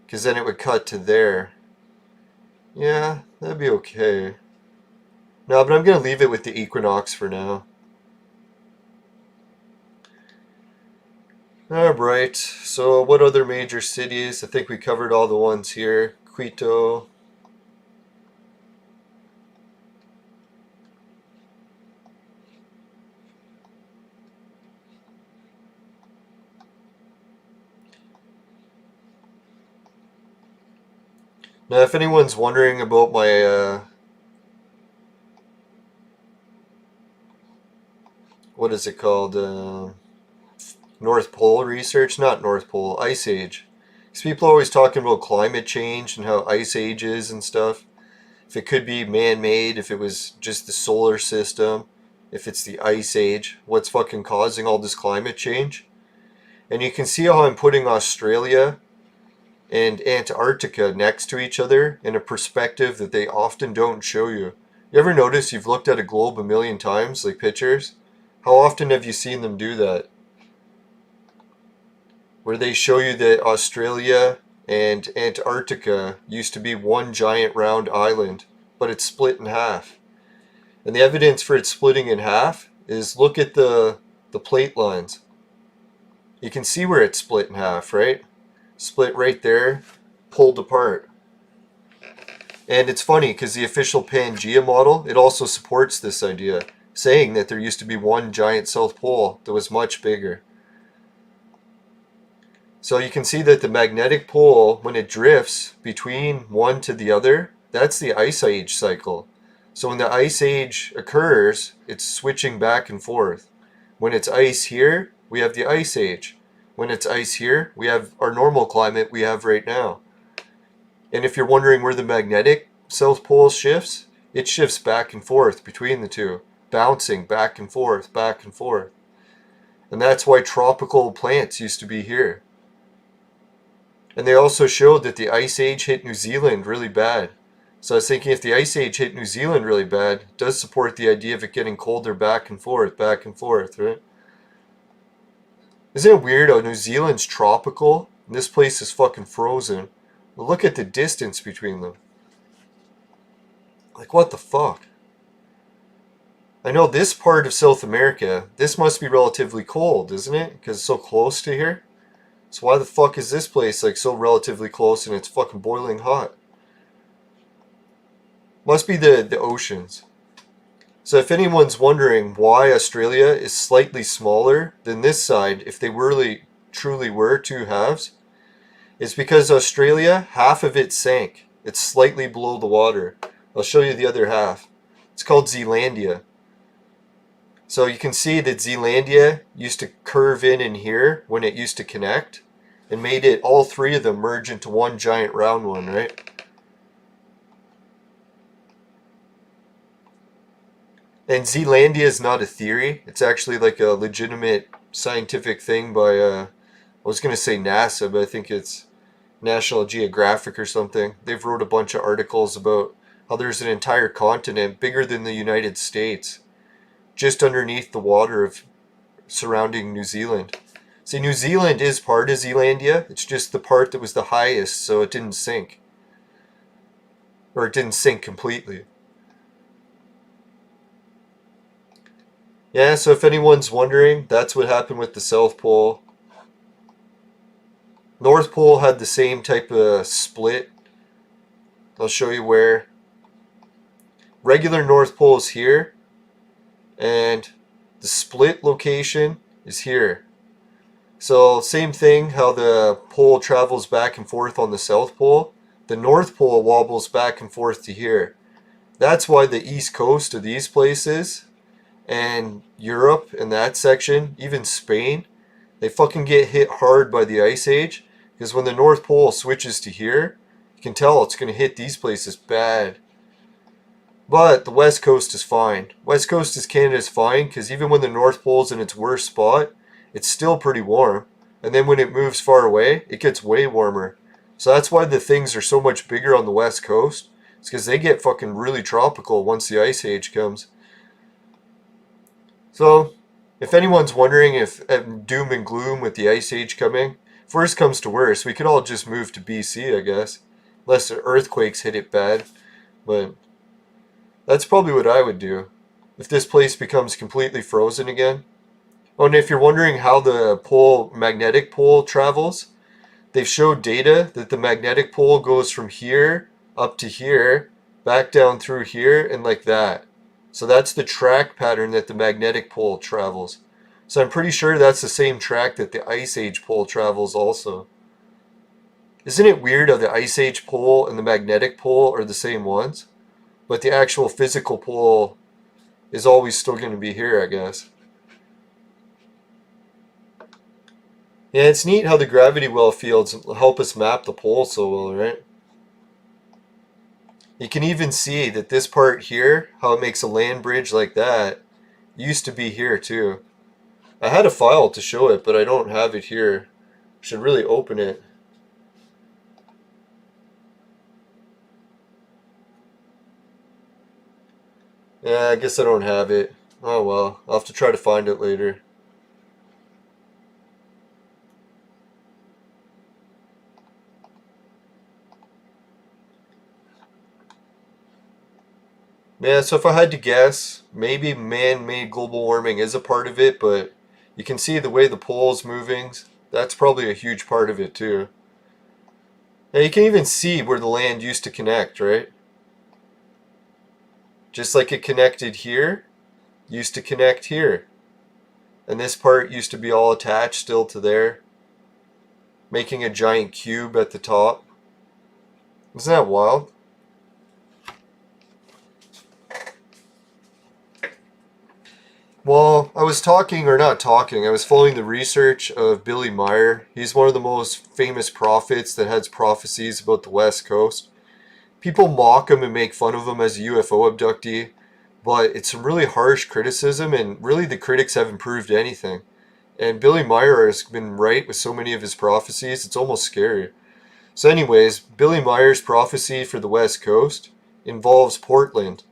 Because then it would cut to there. Yeah, that'd be okay. No, but I'm going to leave it with the equinox for now. Alright, so what other major cities? I think we covered all the ones here. Quito. Now, if anyone's wondering about my, what is it called? North Pole research? Not North Pole, Ice Age. Because people are always talking about climate change and how ice ages and stuff. If it could be man-made, if it was just the solar system, if it's the Ice Age, what's fucking causing all this climate change? And you can see how I'm putting Australia and Antarctica next to each other in a perspective that they often don't show you. You ever notice you've looked at a globe a million times, like pictures? How often have you seen them do that? Where they show you that Australia and Antarctica used to be one giant round island, but it's split in half. And the evidence for it splitting in half is look at the plate lines. You can see where it's split in half, right? Split right there, pulled apart. And it's funny because the official Pangea model, it also supports this idea, saying that there used to be one giant South Pole that was much bigger. So you can see that the magnetic pole, when it drifts between one to the other, that's the Ice Age cycle. So when the Ice Age occurs, it's switching back and forth. When it's ice here, we have the Ice Age. When it's ice here, we have our normal climate we have right now. And if you're wondering where the magnetic South Pole shifts, it shifts back and forth between the two, bouncing back and forth, back and forth. And that's why tropical plants used to be here. And they also showed that the Ice Age hit New Zealand really bad. So I was thinking if the Ice Age hit New Zealand really bad, it does support the idea of it getting colder back and forth, right? Isn't it weird how New Zealand's tropical and this place is fucking frozen? But look at the distance between them. Like, what the fuck? I know this part of South America, this must be relatively cold, isn't it? Because it's so close to here. So why the fuck is this place like so relatively close and it's fucking boiling hot? Must be the oceans. So if anyone's wondering why Australia is slightly smaller than this side, if they really truly were two halves, it's because Australia, half of it sank. It's slightly below the water. I'll show you the other half. It's called Zealandia. So you can see that Zealandia used to curve in here when it used to connect and made it, all three of them merge into one giant round one, right? And Zealandia is not a theory. It's actually like a legitimate scientific thing by, I was going to say NASA, but I think it's National Geographic or something. They've wrote a bunch of articles about how there's an entire continent bigger than the United States just underneath the water of surrounding New Zealand. See, New Zealand is part of Zealandia. It's just the part that was the highest, so it didn't sink. Or it didn't sink completely. Yeah, so if anyone's wondering, that's what happened with the South Pole. North Pole had the same type of split. I'll show you where. Regular North Pole is here, and the split location is here. So same thing, how the pole travels back and forth on the South Pole. The North Pole wobbles back and forth to here. That's why the east coast of these places and Europe and that section, even Spain, they fucking get hit hard by the Ice Age. Because when the North Pole switches to here, you can tell it's going to hit these places bad. But the West Coast is fine. West Coast of Canada is fine because even when the North Pole's in its worst spot, it's still pretty warm. And then when it moves far away, it gets way warmer. So that's why the things are so much bigger on the West Coast. It's because they get fucking really tropical once the Ice Age comes. So, if anyone's wondering if doom and gloom with the Ice Age coming, if worst comes to worst, we could all just move to BC, I guess. Unless the earthquakes hit it bad. But that's probably what I would do. If this place becomes completely frozen again, Oh, and if you're wondering how the magnetic pole travels, they've showed data that the magnetic pole goes from here up to here, back down through here, and like that. So that's the track pattern that the magnetic pole travels. So I'm pretty sure that's the same track that the Ice Age pole travels also. Isn't it weird how the Ice Age pole and the magnetic pole are the same ones? But the actual physical pole is always still going to be here, I guess. Yeah, it's neat how the gravity well fields help us map the pole so well, right? You can even see that this part here, how it makes a land bridge like that, used to be here too. I had a file to show it, but I don't have it here. Should really open it. Yeah, I guess I don't have it. Oh well, I'll have to try to find it later. Yeah, so if I had to guess, maybe man-made global warming is a part of it, but you can see the way the pole's moving. That's probably a huge part of it too. Yeah, you can even see where the land used to connect, right? Just like it connected here, used to connect here. And this part used to be all attached still to there, making a giant cube at the top. Isn't that wild? Well, I was talking, or not talking, I was following the research of Billy Meyer. He's one of the most famous prophets that has prophecies about the West Coast. People mock him and make fun of him as a UFO abductee, but it's some really harsh criticism, and really the critics haven't proved anything. And Billy Meyer has been right with so many of his prophecies, it's almost scary. So anyways, Billy Meyer's prophecy for the West Coast involves Portland.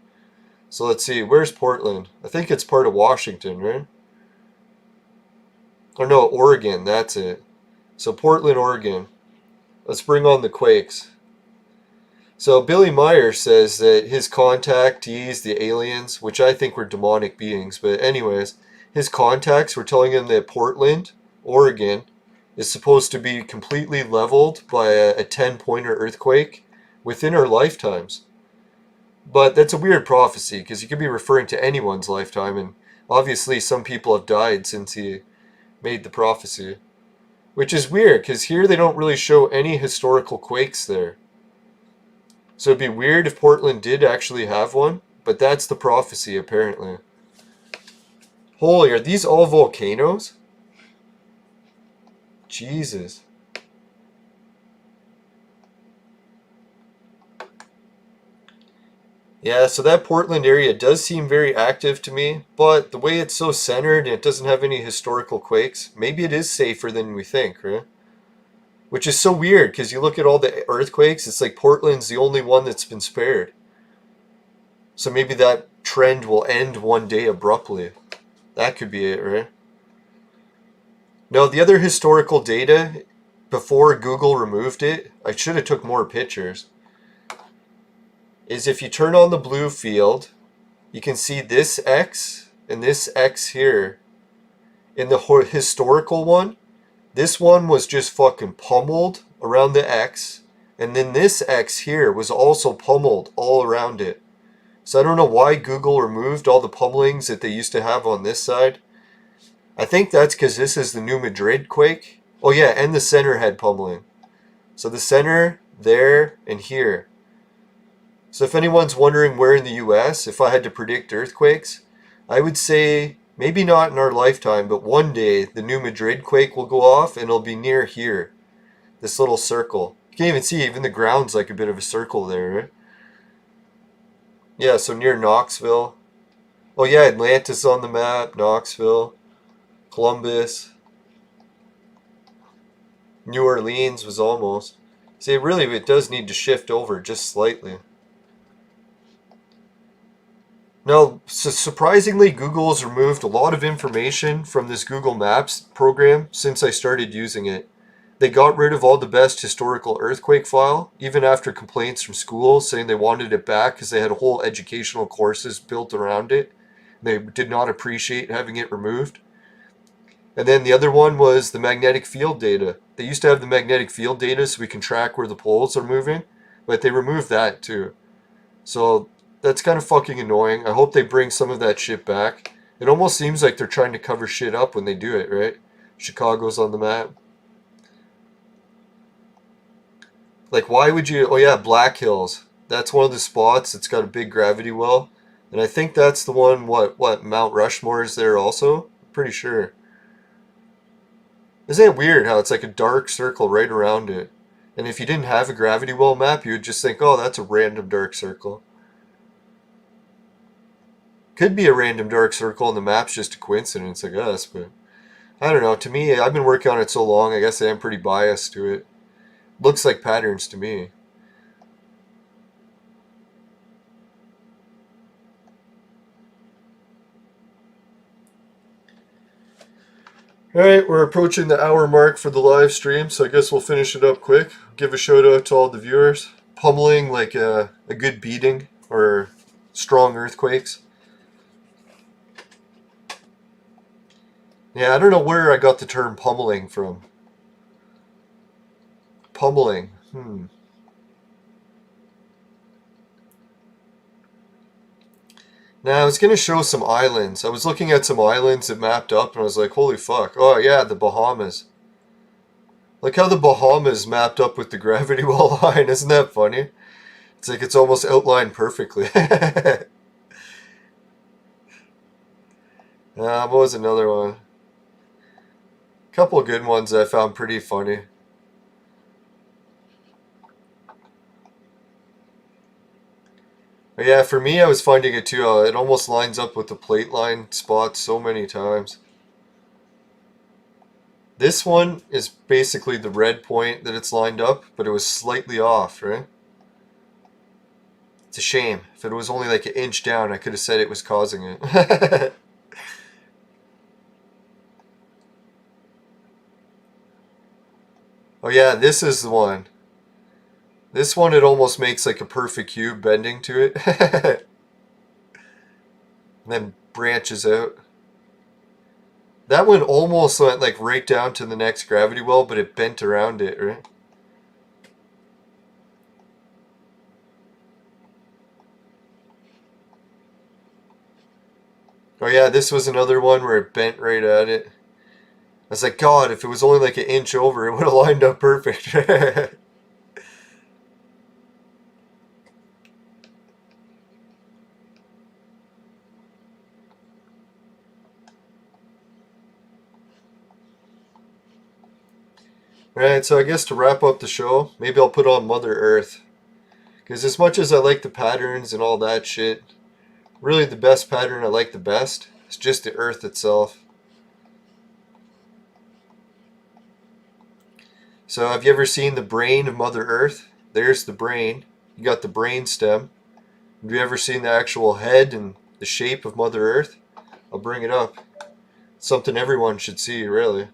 So let's see, where's Portland? I think it's part of Washington, right? Or no, Oregon, that's it. So Portland, Oregon. Let's bring on the quakes. So Billy Meyer says that his contactees, the aliens, which I think were demonic beings, but anyways, his contacts were telling him that Portland, Oregon, is supposed to be completely leveled by a 10-pointer earthquake within our lifetimes. But that's a weird prophecy because you could be referring to anyone's lifetime, and obviously some people have died since he made the prophecy. Which is weird because here they don't really show any historical quakes there. So it'd be weird if Portland did actually have one, but that's the prophecy apparently. Holy, are these all volcanoes? Jesus. Yeah, so that Portland area does seem very active to me, but the way it's so centered and it doesn't have any historical quakes, maybe it is safer than we think, right? Which is so weird because you look at all the earthquakes, it's like Portland's the only one that's been spared. So maybe that trend will end one day abruptly. That could be it, right? Now, the other historical data, before Google removed it, I should have took more pictures, is if you turn on the blue field, you can see this X and this X here. In the historical one, this one was just fucking pummeled around the X, and then this X here was also pummeled all around it. So I don't know why Google removed all the pummelings that they used to have on this side. I think that's because this is the New Madrid quake. Oh yeah, and the center had pummeling. So the center, there, and here. So if anyone's wondering where in the US, if I had to predict earthquakes, I would say maybe not in our lifetime, but one day the New Madrid quake will go off and it'll be near here. This little circle. You can't even see, even the ground's like a bit of a circle there, right? Yeah, so near Knoxville. Oh yeah, Atlantis on the map, Knoxville, Columbus, New Orleans was almost. See, really, it does need to shift over just slightly. Now, surprisingly, Google has removed a lot of information from this Google Maps program since I started using it. They got rid of all the best historical earthquake file, even after complaints from schools saying they wanted it back because they had whole educational courses built around it. They did not appreciate having it removed. And then the other one was the magnetic field data. They used to have the magnetic field data so we can track where the poles are moving, but they removed that too. So that's kind of fucking annoying. I hope they bring some of that shit back. It almost seems like they're trying to cover shit up when they do it, right? Chicago's on the map. Like, why would you... Oh yeah, Black Hills. That's one of the spots. It's got a big gravity well. And I think that's the one, what, Mount Rushmore is there also? Pretty sure. Isn't it weird how it's like a dark circle right around it? And if you didn't have a gravity well map, you would just think, oh, that's a random dark circle. Could be a random dark circle and the map's just a coincidence, I guess, but I don't know. To me, I've been working on it so long, I guess I am pretty biased to it. Looks like patterns to me. Alright, we're approaching the hour mark for the live stream, so I guess we'll finish it up quick. Give a shout out to all the viewers. Pummeling like a good beating, or strong earthquakes. Yeah, I don't know where I got the term pummeling from. Pummeling, Now, I was going to show some islands. I was looking at some islands that mapped up, and I was like, holy fuck. Oh, yeah, the Bahamas. Look how the Bahamas mapped up with the gravity well line. Isn't that funny? It's like it's almost outlined perfectly. What was another one? A couple of good ones that I found pretty funny. But yeah, for me, I was finding it too. It almost lines up with the plate line spots so many times. This one is basically the red point that it's lined up, but it was slightly off, right? It's a shame. If it was only like an inch down, I could have said it was causing it. Oh yeah, this is the one. This one, it almost makes like a perfect cube bending to it. And then branches out. That one almost went like right down to the next gravity well, but it bent around it, right? Oh yeah, this was another one where it bent right at it. I was like, God, if it was only like an inch over, it would have lined up perfect. Alright, so I guess to wrap up the show, maybe I'll put on Mother Earth. Because as much as I like the patterns and all that shit, really the best pattern I like the best is just the Earth itself. So have you ever seen the brain of Mother Earth? There's the brain. You got the brain stem. Have you ever seen the actual head and the shape of Mother Earth? I'll bring it up. It's something everyone should see, really.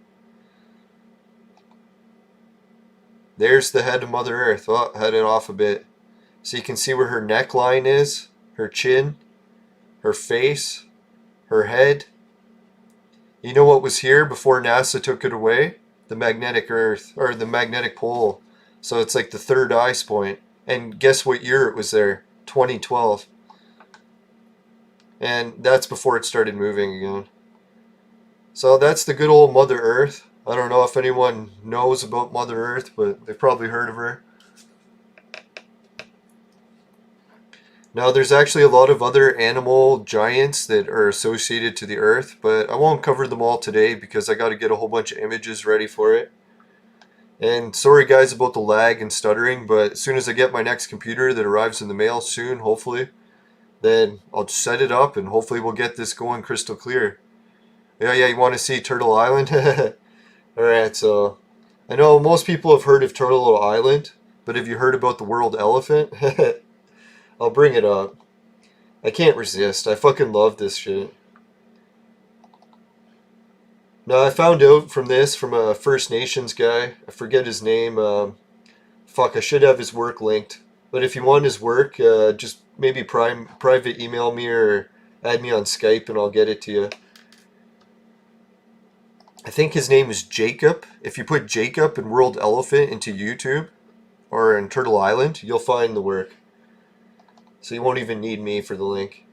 There's the head of Mother Earth. Oh, I had it off a bit. So you can see where her neckline is, her chin, her face, her head. You know what was here before NASA took it away? The magnetic Earth, or the magnetic pole. So it's like the third ice point. And guess what year it was there? 2012. And that's before it started moving again. So that's the good old Mother Earth. I don't know if anyone knows about Mother Earth, but they've probably heard of her. Now, there's actually a lot of other animal giants that are associated to the Earth, but I won't cover them all today because I got to get a whole bunch of images ready for it. And sorry guys about the lag and stuttering, but as soon as I get my next computer that arrives in the mail soon, hopefully, then I'll set it up and hopefully we'll get this going crystal clear. Yeah, you want to see Turtle Island? Alright, so I know most people have heard of Turtle Island, but have you heard about the world elephant? I'll bring it up. I can't resist. I fucking love this shit. Now, I found out from this from a First Nations guy. I forget his name. Fuck, I should have his work linked. But if you want his work, just maybe private email me or add me on Skype and I'll get it to you. I think his name is Jacob. If you put Jacob and World Elephant into YouTube or in Turtle Island, you'll find the work. So you won't even need me for the link.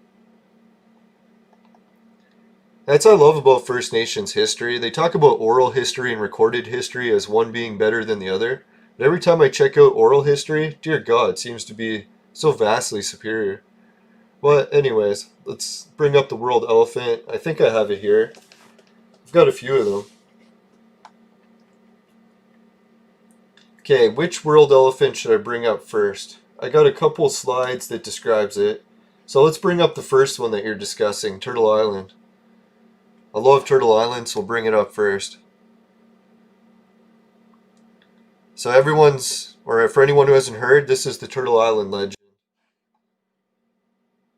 That's what I love about First Nations history. They talk about oral history and recorded history as one being better than the other. But every time I check out oral history, dear God, it seems to be so vastly superior. But anyways, let's bring up the world elephant. I think I have it here. I've got a few of them. Okay, which world elephant should I bring up first? I got a couple slides that describes it. So let's bring up the first one that you're discussing, Turtle Island. I love Turtle Island, so we'll bring it up first. So or for anyone who hasn't heard, this is the Turtle Island legend.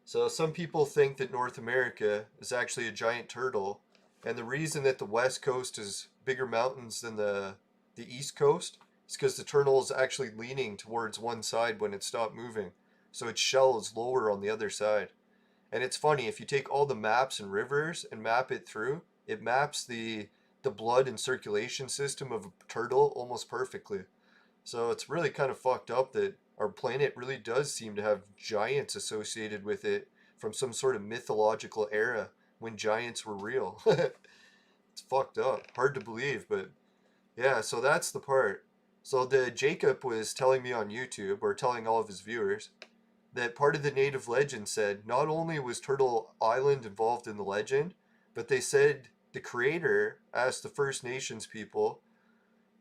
So some people think that North America is actually a giant turtle, and the reason that the West Coast is bigger mountains than the East Coast is because the turtle is actually leaning towards one side when it stopped moving, so its shell is lower on the other side. And it's funny, if you take all the maps and rivers and map it through, it maps the blood and circulation system of a turtle almost perfectly. So it's really kind of fucked up that our planet really does seem to have giants associated with it from some sort of mythological era when giants were real. It's fucked up. Hard to believe, but yeah, so that's the part. So the Jacob was telling me on YouTube, or telling all of his viewers, that part of the native legend said not only was Turtle Island involved in the legend, but they said the creator asked the First Nations people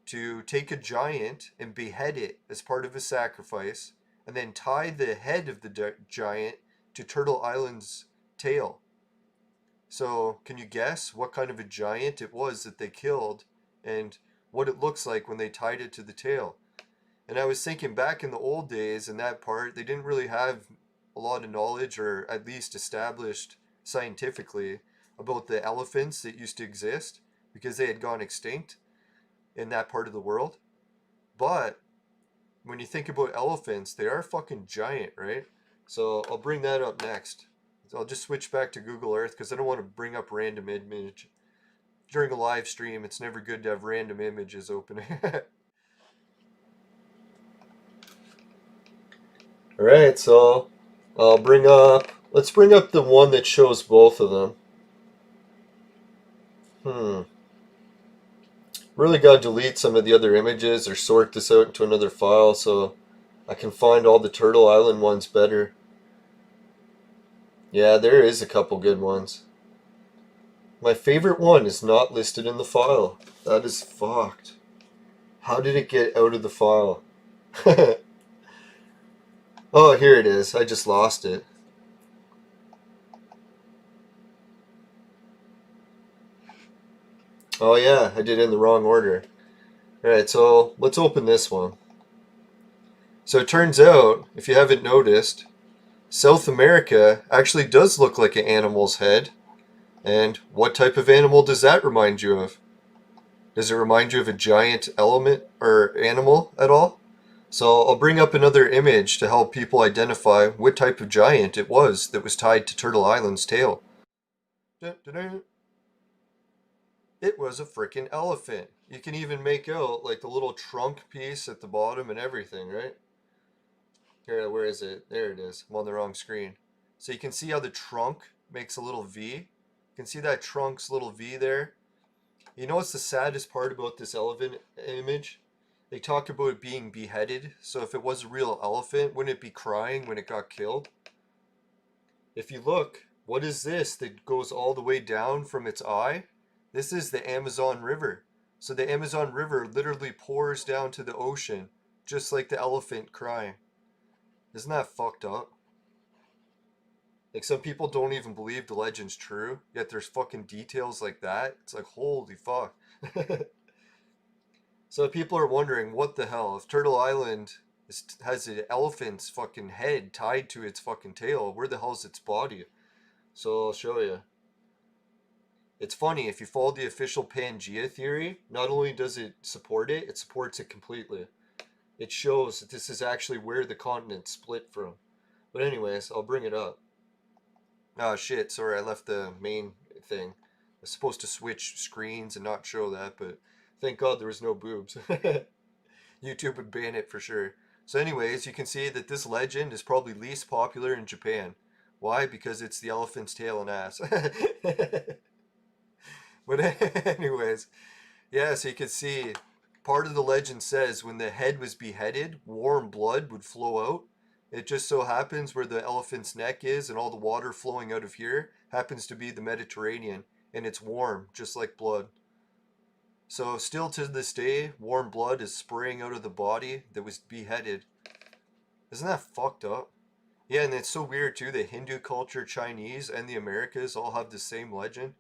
to take a giant and behead it as part of a sacrifice, and then tie the head of the giant to Turtle Island's tail. So, can you guess what kind of a giant it was that they killed and what it looks like when they tied it to the tail? And I was thinking back in the old days, in that part, they didn't really have a lot of knowledge, or at least established scientifically, about the elephants that used to exist because they had gone extinct in that part of the world. But when you think about elephants, they are fucking giant, right? So I'll bring that up next. I'll just switch back to Google Earth because I don't want to bring up random image. During a live stream, it's never good to have random images opening. Alright, so let's bring up the one that shows both of them. Really gotta delete some of the other images or sort this out into another file so I can find all the Turtle Island ones better. Yeah, there is a couple good ones. My favorite one is not listed in the file. That is fucked. How did it get out of the file? Oh, here it is. I just lost it. Oh yeah, I did it in the wrong order. Alright, so let's open this one. So it turns out, if you haven't noticed, South America actually does look like an animal's head. And what type of animal does that remind you of? Does it remind you of a giant element or animal at all? So I'll bring up another image to help people identify what type of giant it was that was tied to Turtle Island's tail. It was a freaking elephant. You can even make out like the little trunk piece at the bottom and everything, right? Here, where is it? There it is. I'm on the wrong screen. So you can see how the trunk makes a little V. You can see that trunk's little V there. You know what's the saddest part about this elephant image? They talk about it being beheaded. So if it was a real elephant, wouldn't it be crying when it got killed? If you look, what is this that goes all the way down from its eye? This is the Amazon River. So the Amazon River literally pours down to the ocean, just like the elephant crying. Isn't that fucked up? Like, some people don't even believe the legend's true, yet there's fucking details like that. It's like, holy fuck. So people are wondering, what the hell? If Turtle Island has an elephant's fucking head tied to its fucking tail, where the hell's its body? So I'll show you. It's funny, if you follow the official Pangea theory, not only does it support it, it supports it completely. It shows that this is actually where the continent split from. But anyways, I'll bring it up. Oh shit, sorry, I left the main thing. was supposed to switch screens and not show that, but thank God there was no boobs. YouTube would ban it for sure. So anyways, you can see that this legend is probably least popular in Japan. Why? Because it's the elephant's tail and ass. But anyways, yeah, so you can see part of the legend says when the head was beheaded, warm blood would flow out. It just so happens where the elephant's neck is and all the water flowing out of here happens to be the Mediterranean, and it's warm, just like blood. So still to this day, warm blood is spraying out of the body that was beheaded. Isn't that fucked up? Yeah, and it's so weird too. The Hindu culture, Chinese, and the Americas all have the same legend.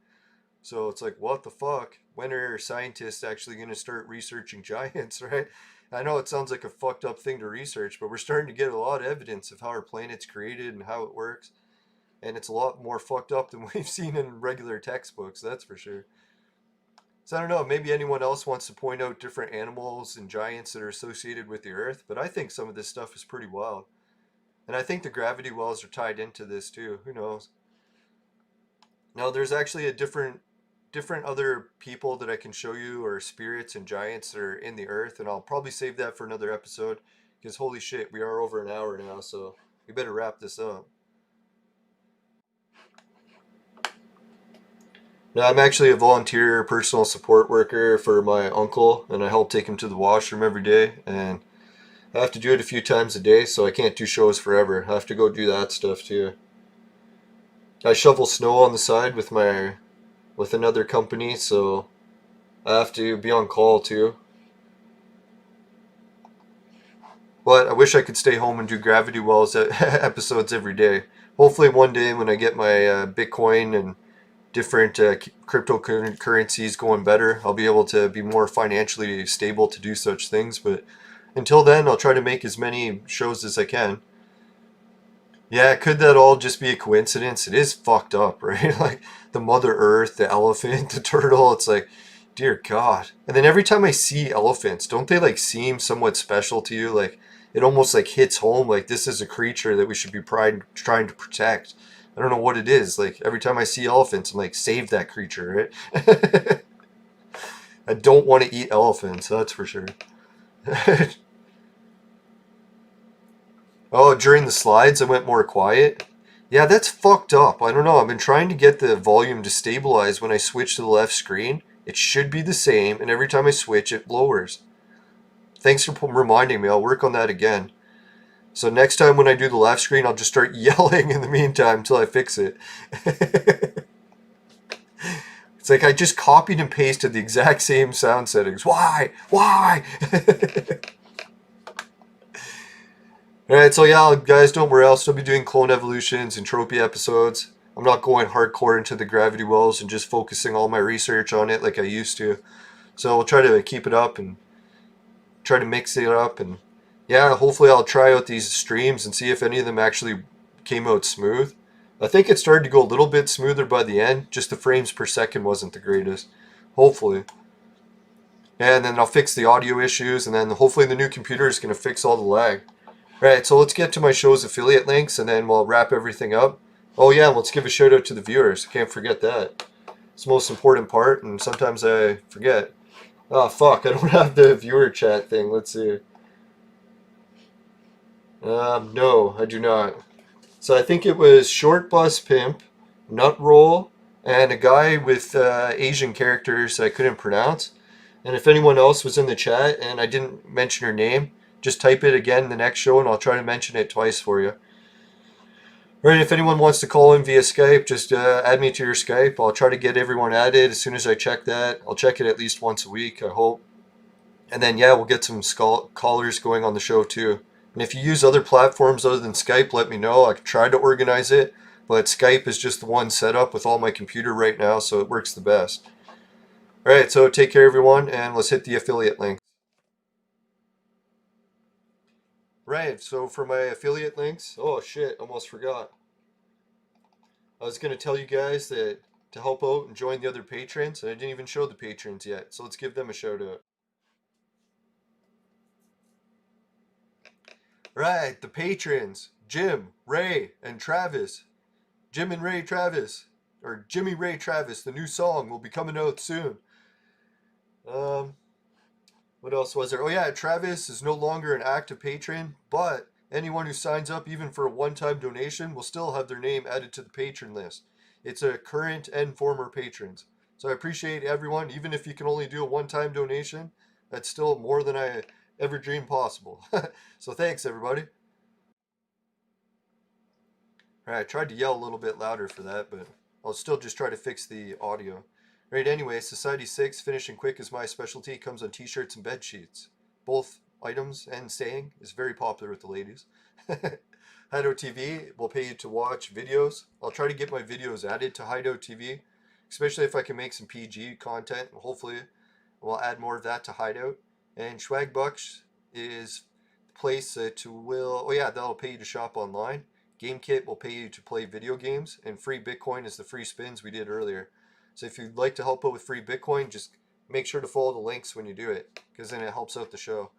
So it's like, what the fuck? When are scientists actually going to start researching giants, right? I know it sounds like a fucked up thing to research, but we're starting to get a lot of evidence of how our planet's created and how it works. And it's a lot more fucked up than we've seen in regular textbooks, that's for sure. So I don't know, maybe anyone else wants to point out different animals and giants that are associated with the Earth, but I think some of this stuff is pretty wild. And I think the gravity wells are tied into this too. Who knows? Now there's actually a different other people that I can show you, or spirits and giants that are in the earth, and I'll probably save that for another episode because holy shit, we are over an hour now, so we better wrap this up. Now I'm actually a volunteer personal support worker for my uncle, and I help take him to the washroom every day, and I have to do it a few times a day, so I can't do shows forever. I have to go do that stuff too. I shovel snow on the side with another company, so I have to be on call too. But I wish I could stay home and do Gravity Wells episodes every day. Hopefully, one day when I get my Bitcoin and different cryptocurrencies going better, I'll be able to be more financially stable to do such things. But until then, I'll try to make as many shows as I can. Yeah, could that all just be a coincidence? It is fucked up, right? Like the Mother Earth, the elephant, the turtle. It's like, dear God. And then every time I see elephants, don't they like seem somewhat special to you? Like it almost like hits home. Like this is a creature that we should be trying to protect. I don't know what it is. Like every time I see elephants, I'm like, save that creature, right? I don't want to eat elephants. That's for sure. Oh, during the slides, I went more quiet. Yeah, that's fucked up. I don't know. I've been trying to get the volume to stabilize when I switch to the left screen. It should be the same, and every time I switch, it lowers. Thanks for reminding me. I'll work on that again. So next time when I do the left screen, I'll just start yelling in the meantime until I fix it. It's like I just copied and pasted the exact same sound settings. Why? Why? Alright, so yeah, guys, don't worry. I'll still be doing Clone Evolutions and Entropia episodes. I'm not going hardcore into the gravity wells and just focusing all my research on it like I used to. So I'll try to keep it up and try to mix it up. And yeah, hopefully I'll try out these streams and see if any of them actually came out smooth. I think it started to go a little bit smoother by the end. Just the frames per second wasn't the greatest. Hopefully. And then I'll fix the audio issues, and then hopefully the new computer is going to fix all the lag. Right, so let's get to my show's affiliate links, and then we'll wrap everything up. Oh yeah, let's give a shout out to the viewers. Can't forget that. It's the most important part, and sometimes I forget. Oh fuck, I don't have the viewer chat thing. Let's see. No, I do not. So I think it was Short Bus Pimp, Nut Roll, and a guy with Asian characters I couldn't pronounce. And if anyone else was in the chat and I didn't mention her name, just type it again in the next show and I'll try to mention it twice for you. Alright, if anyone wants to call in via Skype, just add me to your Skype. I'll try to get everyone added as soon as I check that. I'll check it at least once a week, I hope. And then, yeah, we'll get some callers going on the show too. And if you use other platforms other than Skype, let me know. I can try to organize it, but Skype is just the one set up with all my computer right now, so it works the best. Alright, so take care everyone, and let's hit the affiliate link. Right, so for my affiliate links, oh shit, almost forgot. I was going to tell you guys that to help out and join the other patrons, and I didn't even show the patrons yet, so let's give them a shout out. Right, the patrons, Jim, Ray, and Travis. Jim and Ray Travis or Jimmy Ray Travis, the new song will be coming out soon. What else was there? Oh yeah, Travis is no longer an active patron, but anyone who signs up even for a one-time donation will still have their name added to the patron list. It's a current and former patrons. So I appreciate everyone, even if you can only do a one-time donation, that's still more than I ever dreamed possible. So thanks everybody. Alright, I tried to yell a little bit louder for that, but I'll still just try to fix the audio. Right, anyway, Society 6, finishing quick is my specialty, comes on t-shirts and bed sheets. Both items and saying is very popular with the ladies. Hideout TV will pay you to watch videos. I'll try to get my videos added to Hideout TV, especially if I can make some PG content. Hopefully, we'll add more of that to Hideout. And Swagbucks is the place that will, oh yeah, that'll pay you to shop online. GameKit will pay you to play video games, and free Bitcoin is the free spins we did earlier. So if you'd like to help out with free Bitcoin, just make sure to follow the links when you do it, because then it helps out the show.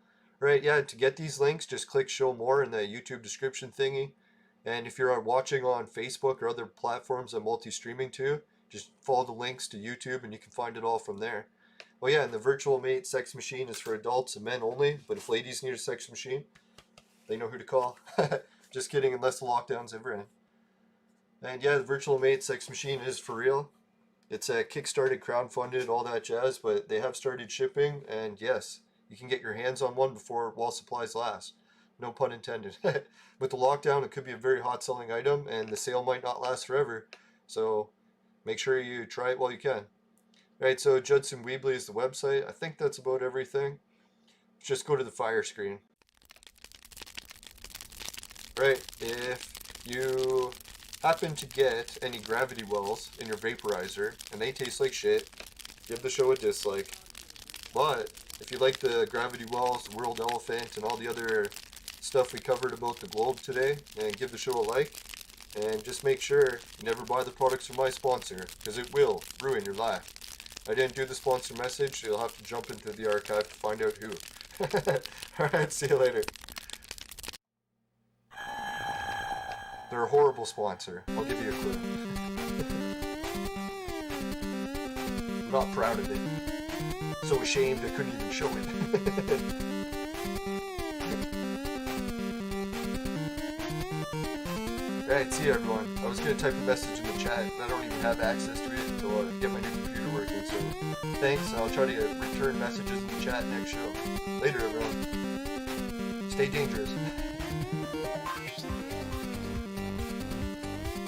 Alright, yeah, to get these links, just click show more in the YouTube description thingy. And if you're watching on Facebook or other platforms I'm multi-streaming to, just follow the links to YouTube and you can find it all from there. Oh yeah, and the Virtual Mate sex machine is for adults and men only, but if ladies need a sex machine, they know who to call. Just kidding, unless the lockdown's ever end. And yeah, the Virtual Mate sex machine is for real. It's kickstarted, crowdfunded, all that jazz, but they have started shipping, and yes, you can get your hands on one while supplies last. No pun intended. With the lockdown, it could be a very hot selling item, and the sale might not last forever. So make sure you try it while you can. Right, so Judson Weebly is the website. I think that's about everything. Just go to the fire screen. Right, if you happen to get any gravity wells in your vaporizer and they taste like shit, give the show a dislike. But if you like the gravity wells, the world elephant, and all the other stuff we covered about the globe today, and give the show a like. And just make sure you never buy the products from my sponsor, because it will ruin your life. I didn't do the sponsor message, so you'll have to jump into the archive to find out who. Alright, see you later. They're a horrible sponsor. I'll give you a clue. I'm not proud of it. So ashamed I couldn't even show it. Alright, see you everyone. I was going to type a message in the chat, but I don't even have access to it until I get my new computer working, so thanks. I'll try to return messages in the chat next show. Later everyone. Stay dangerous.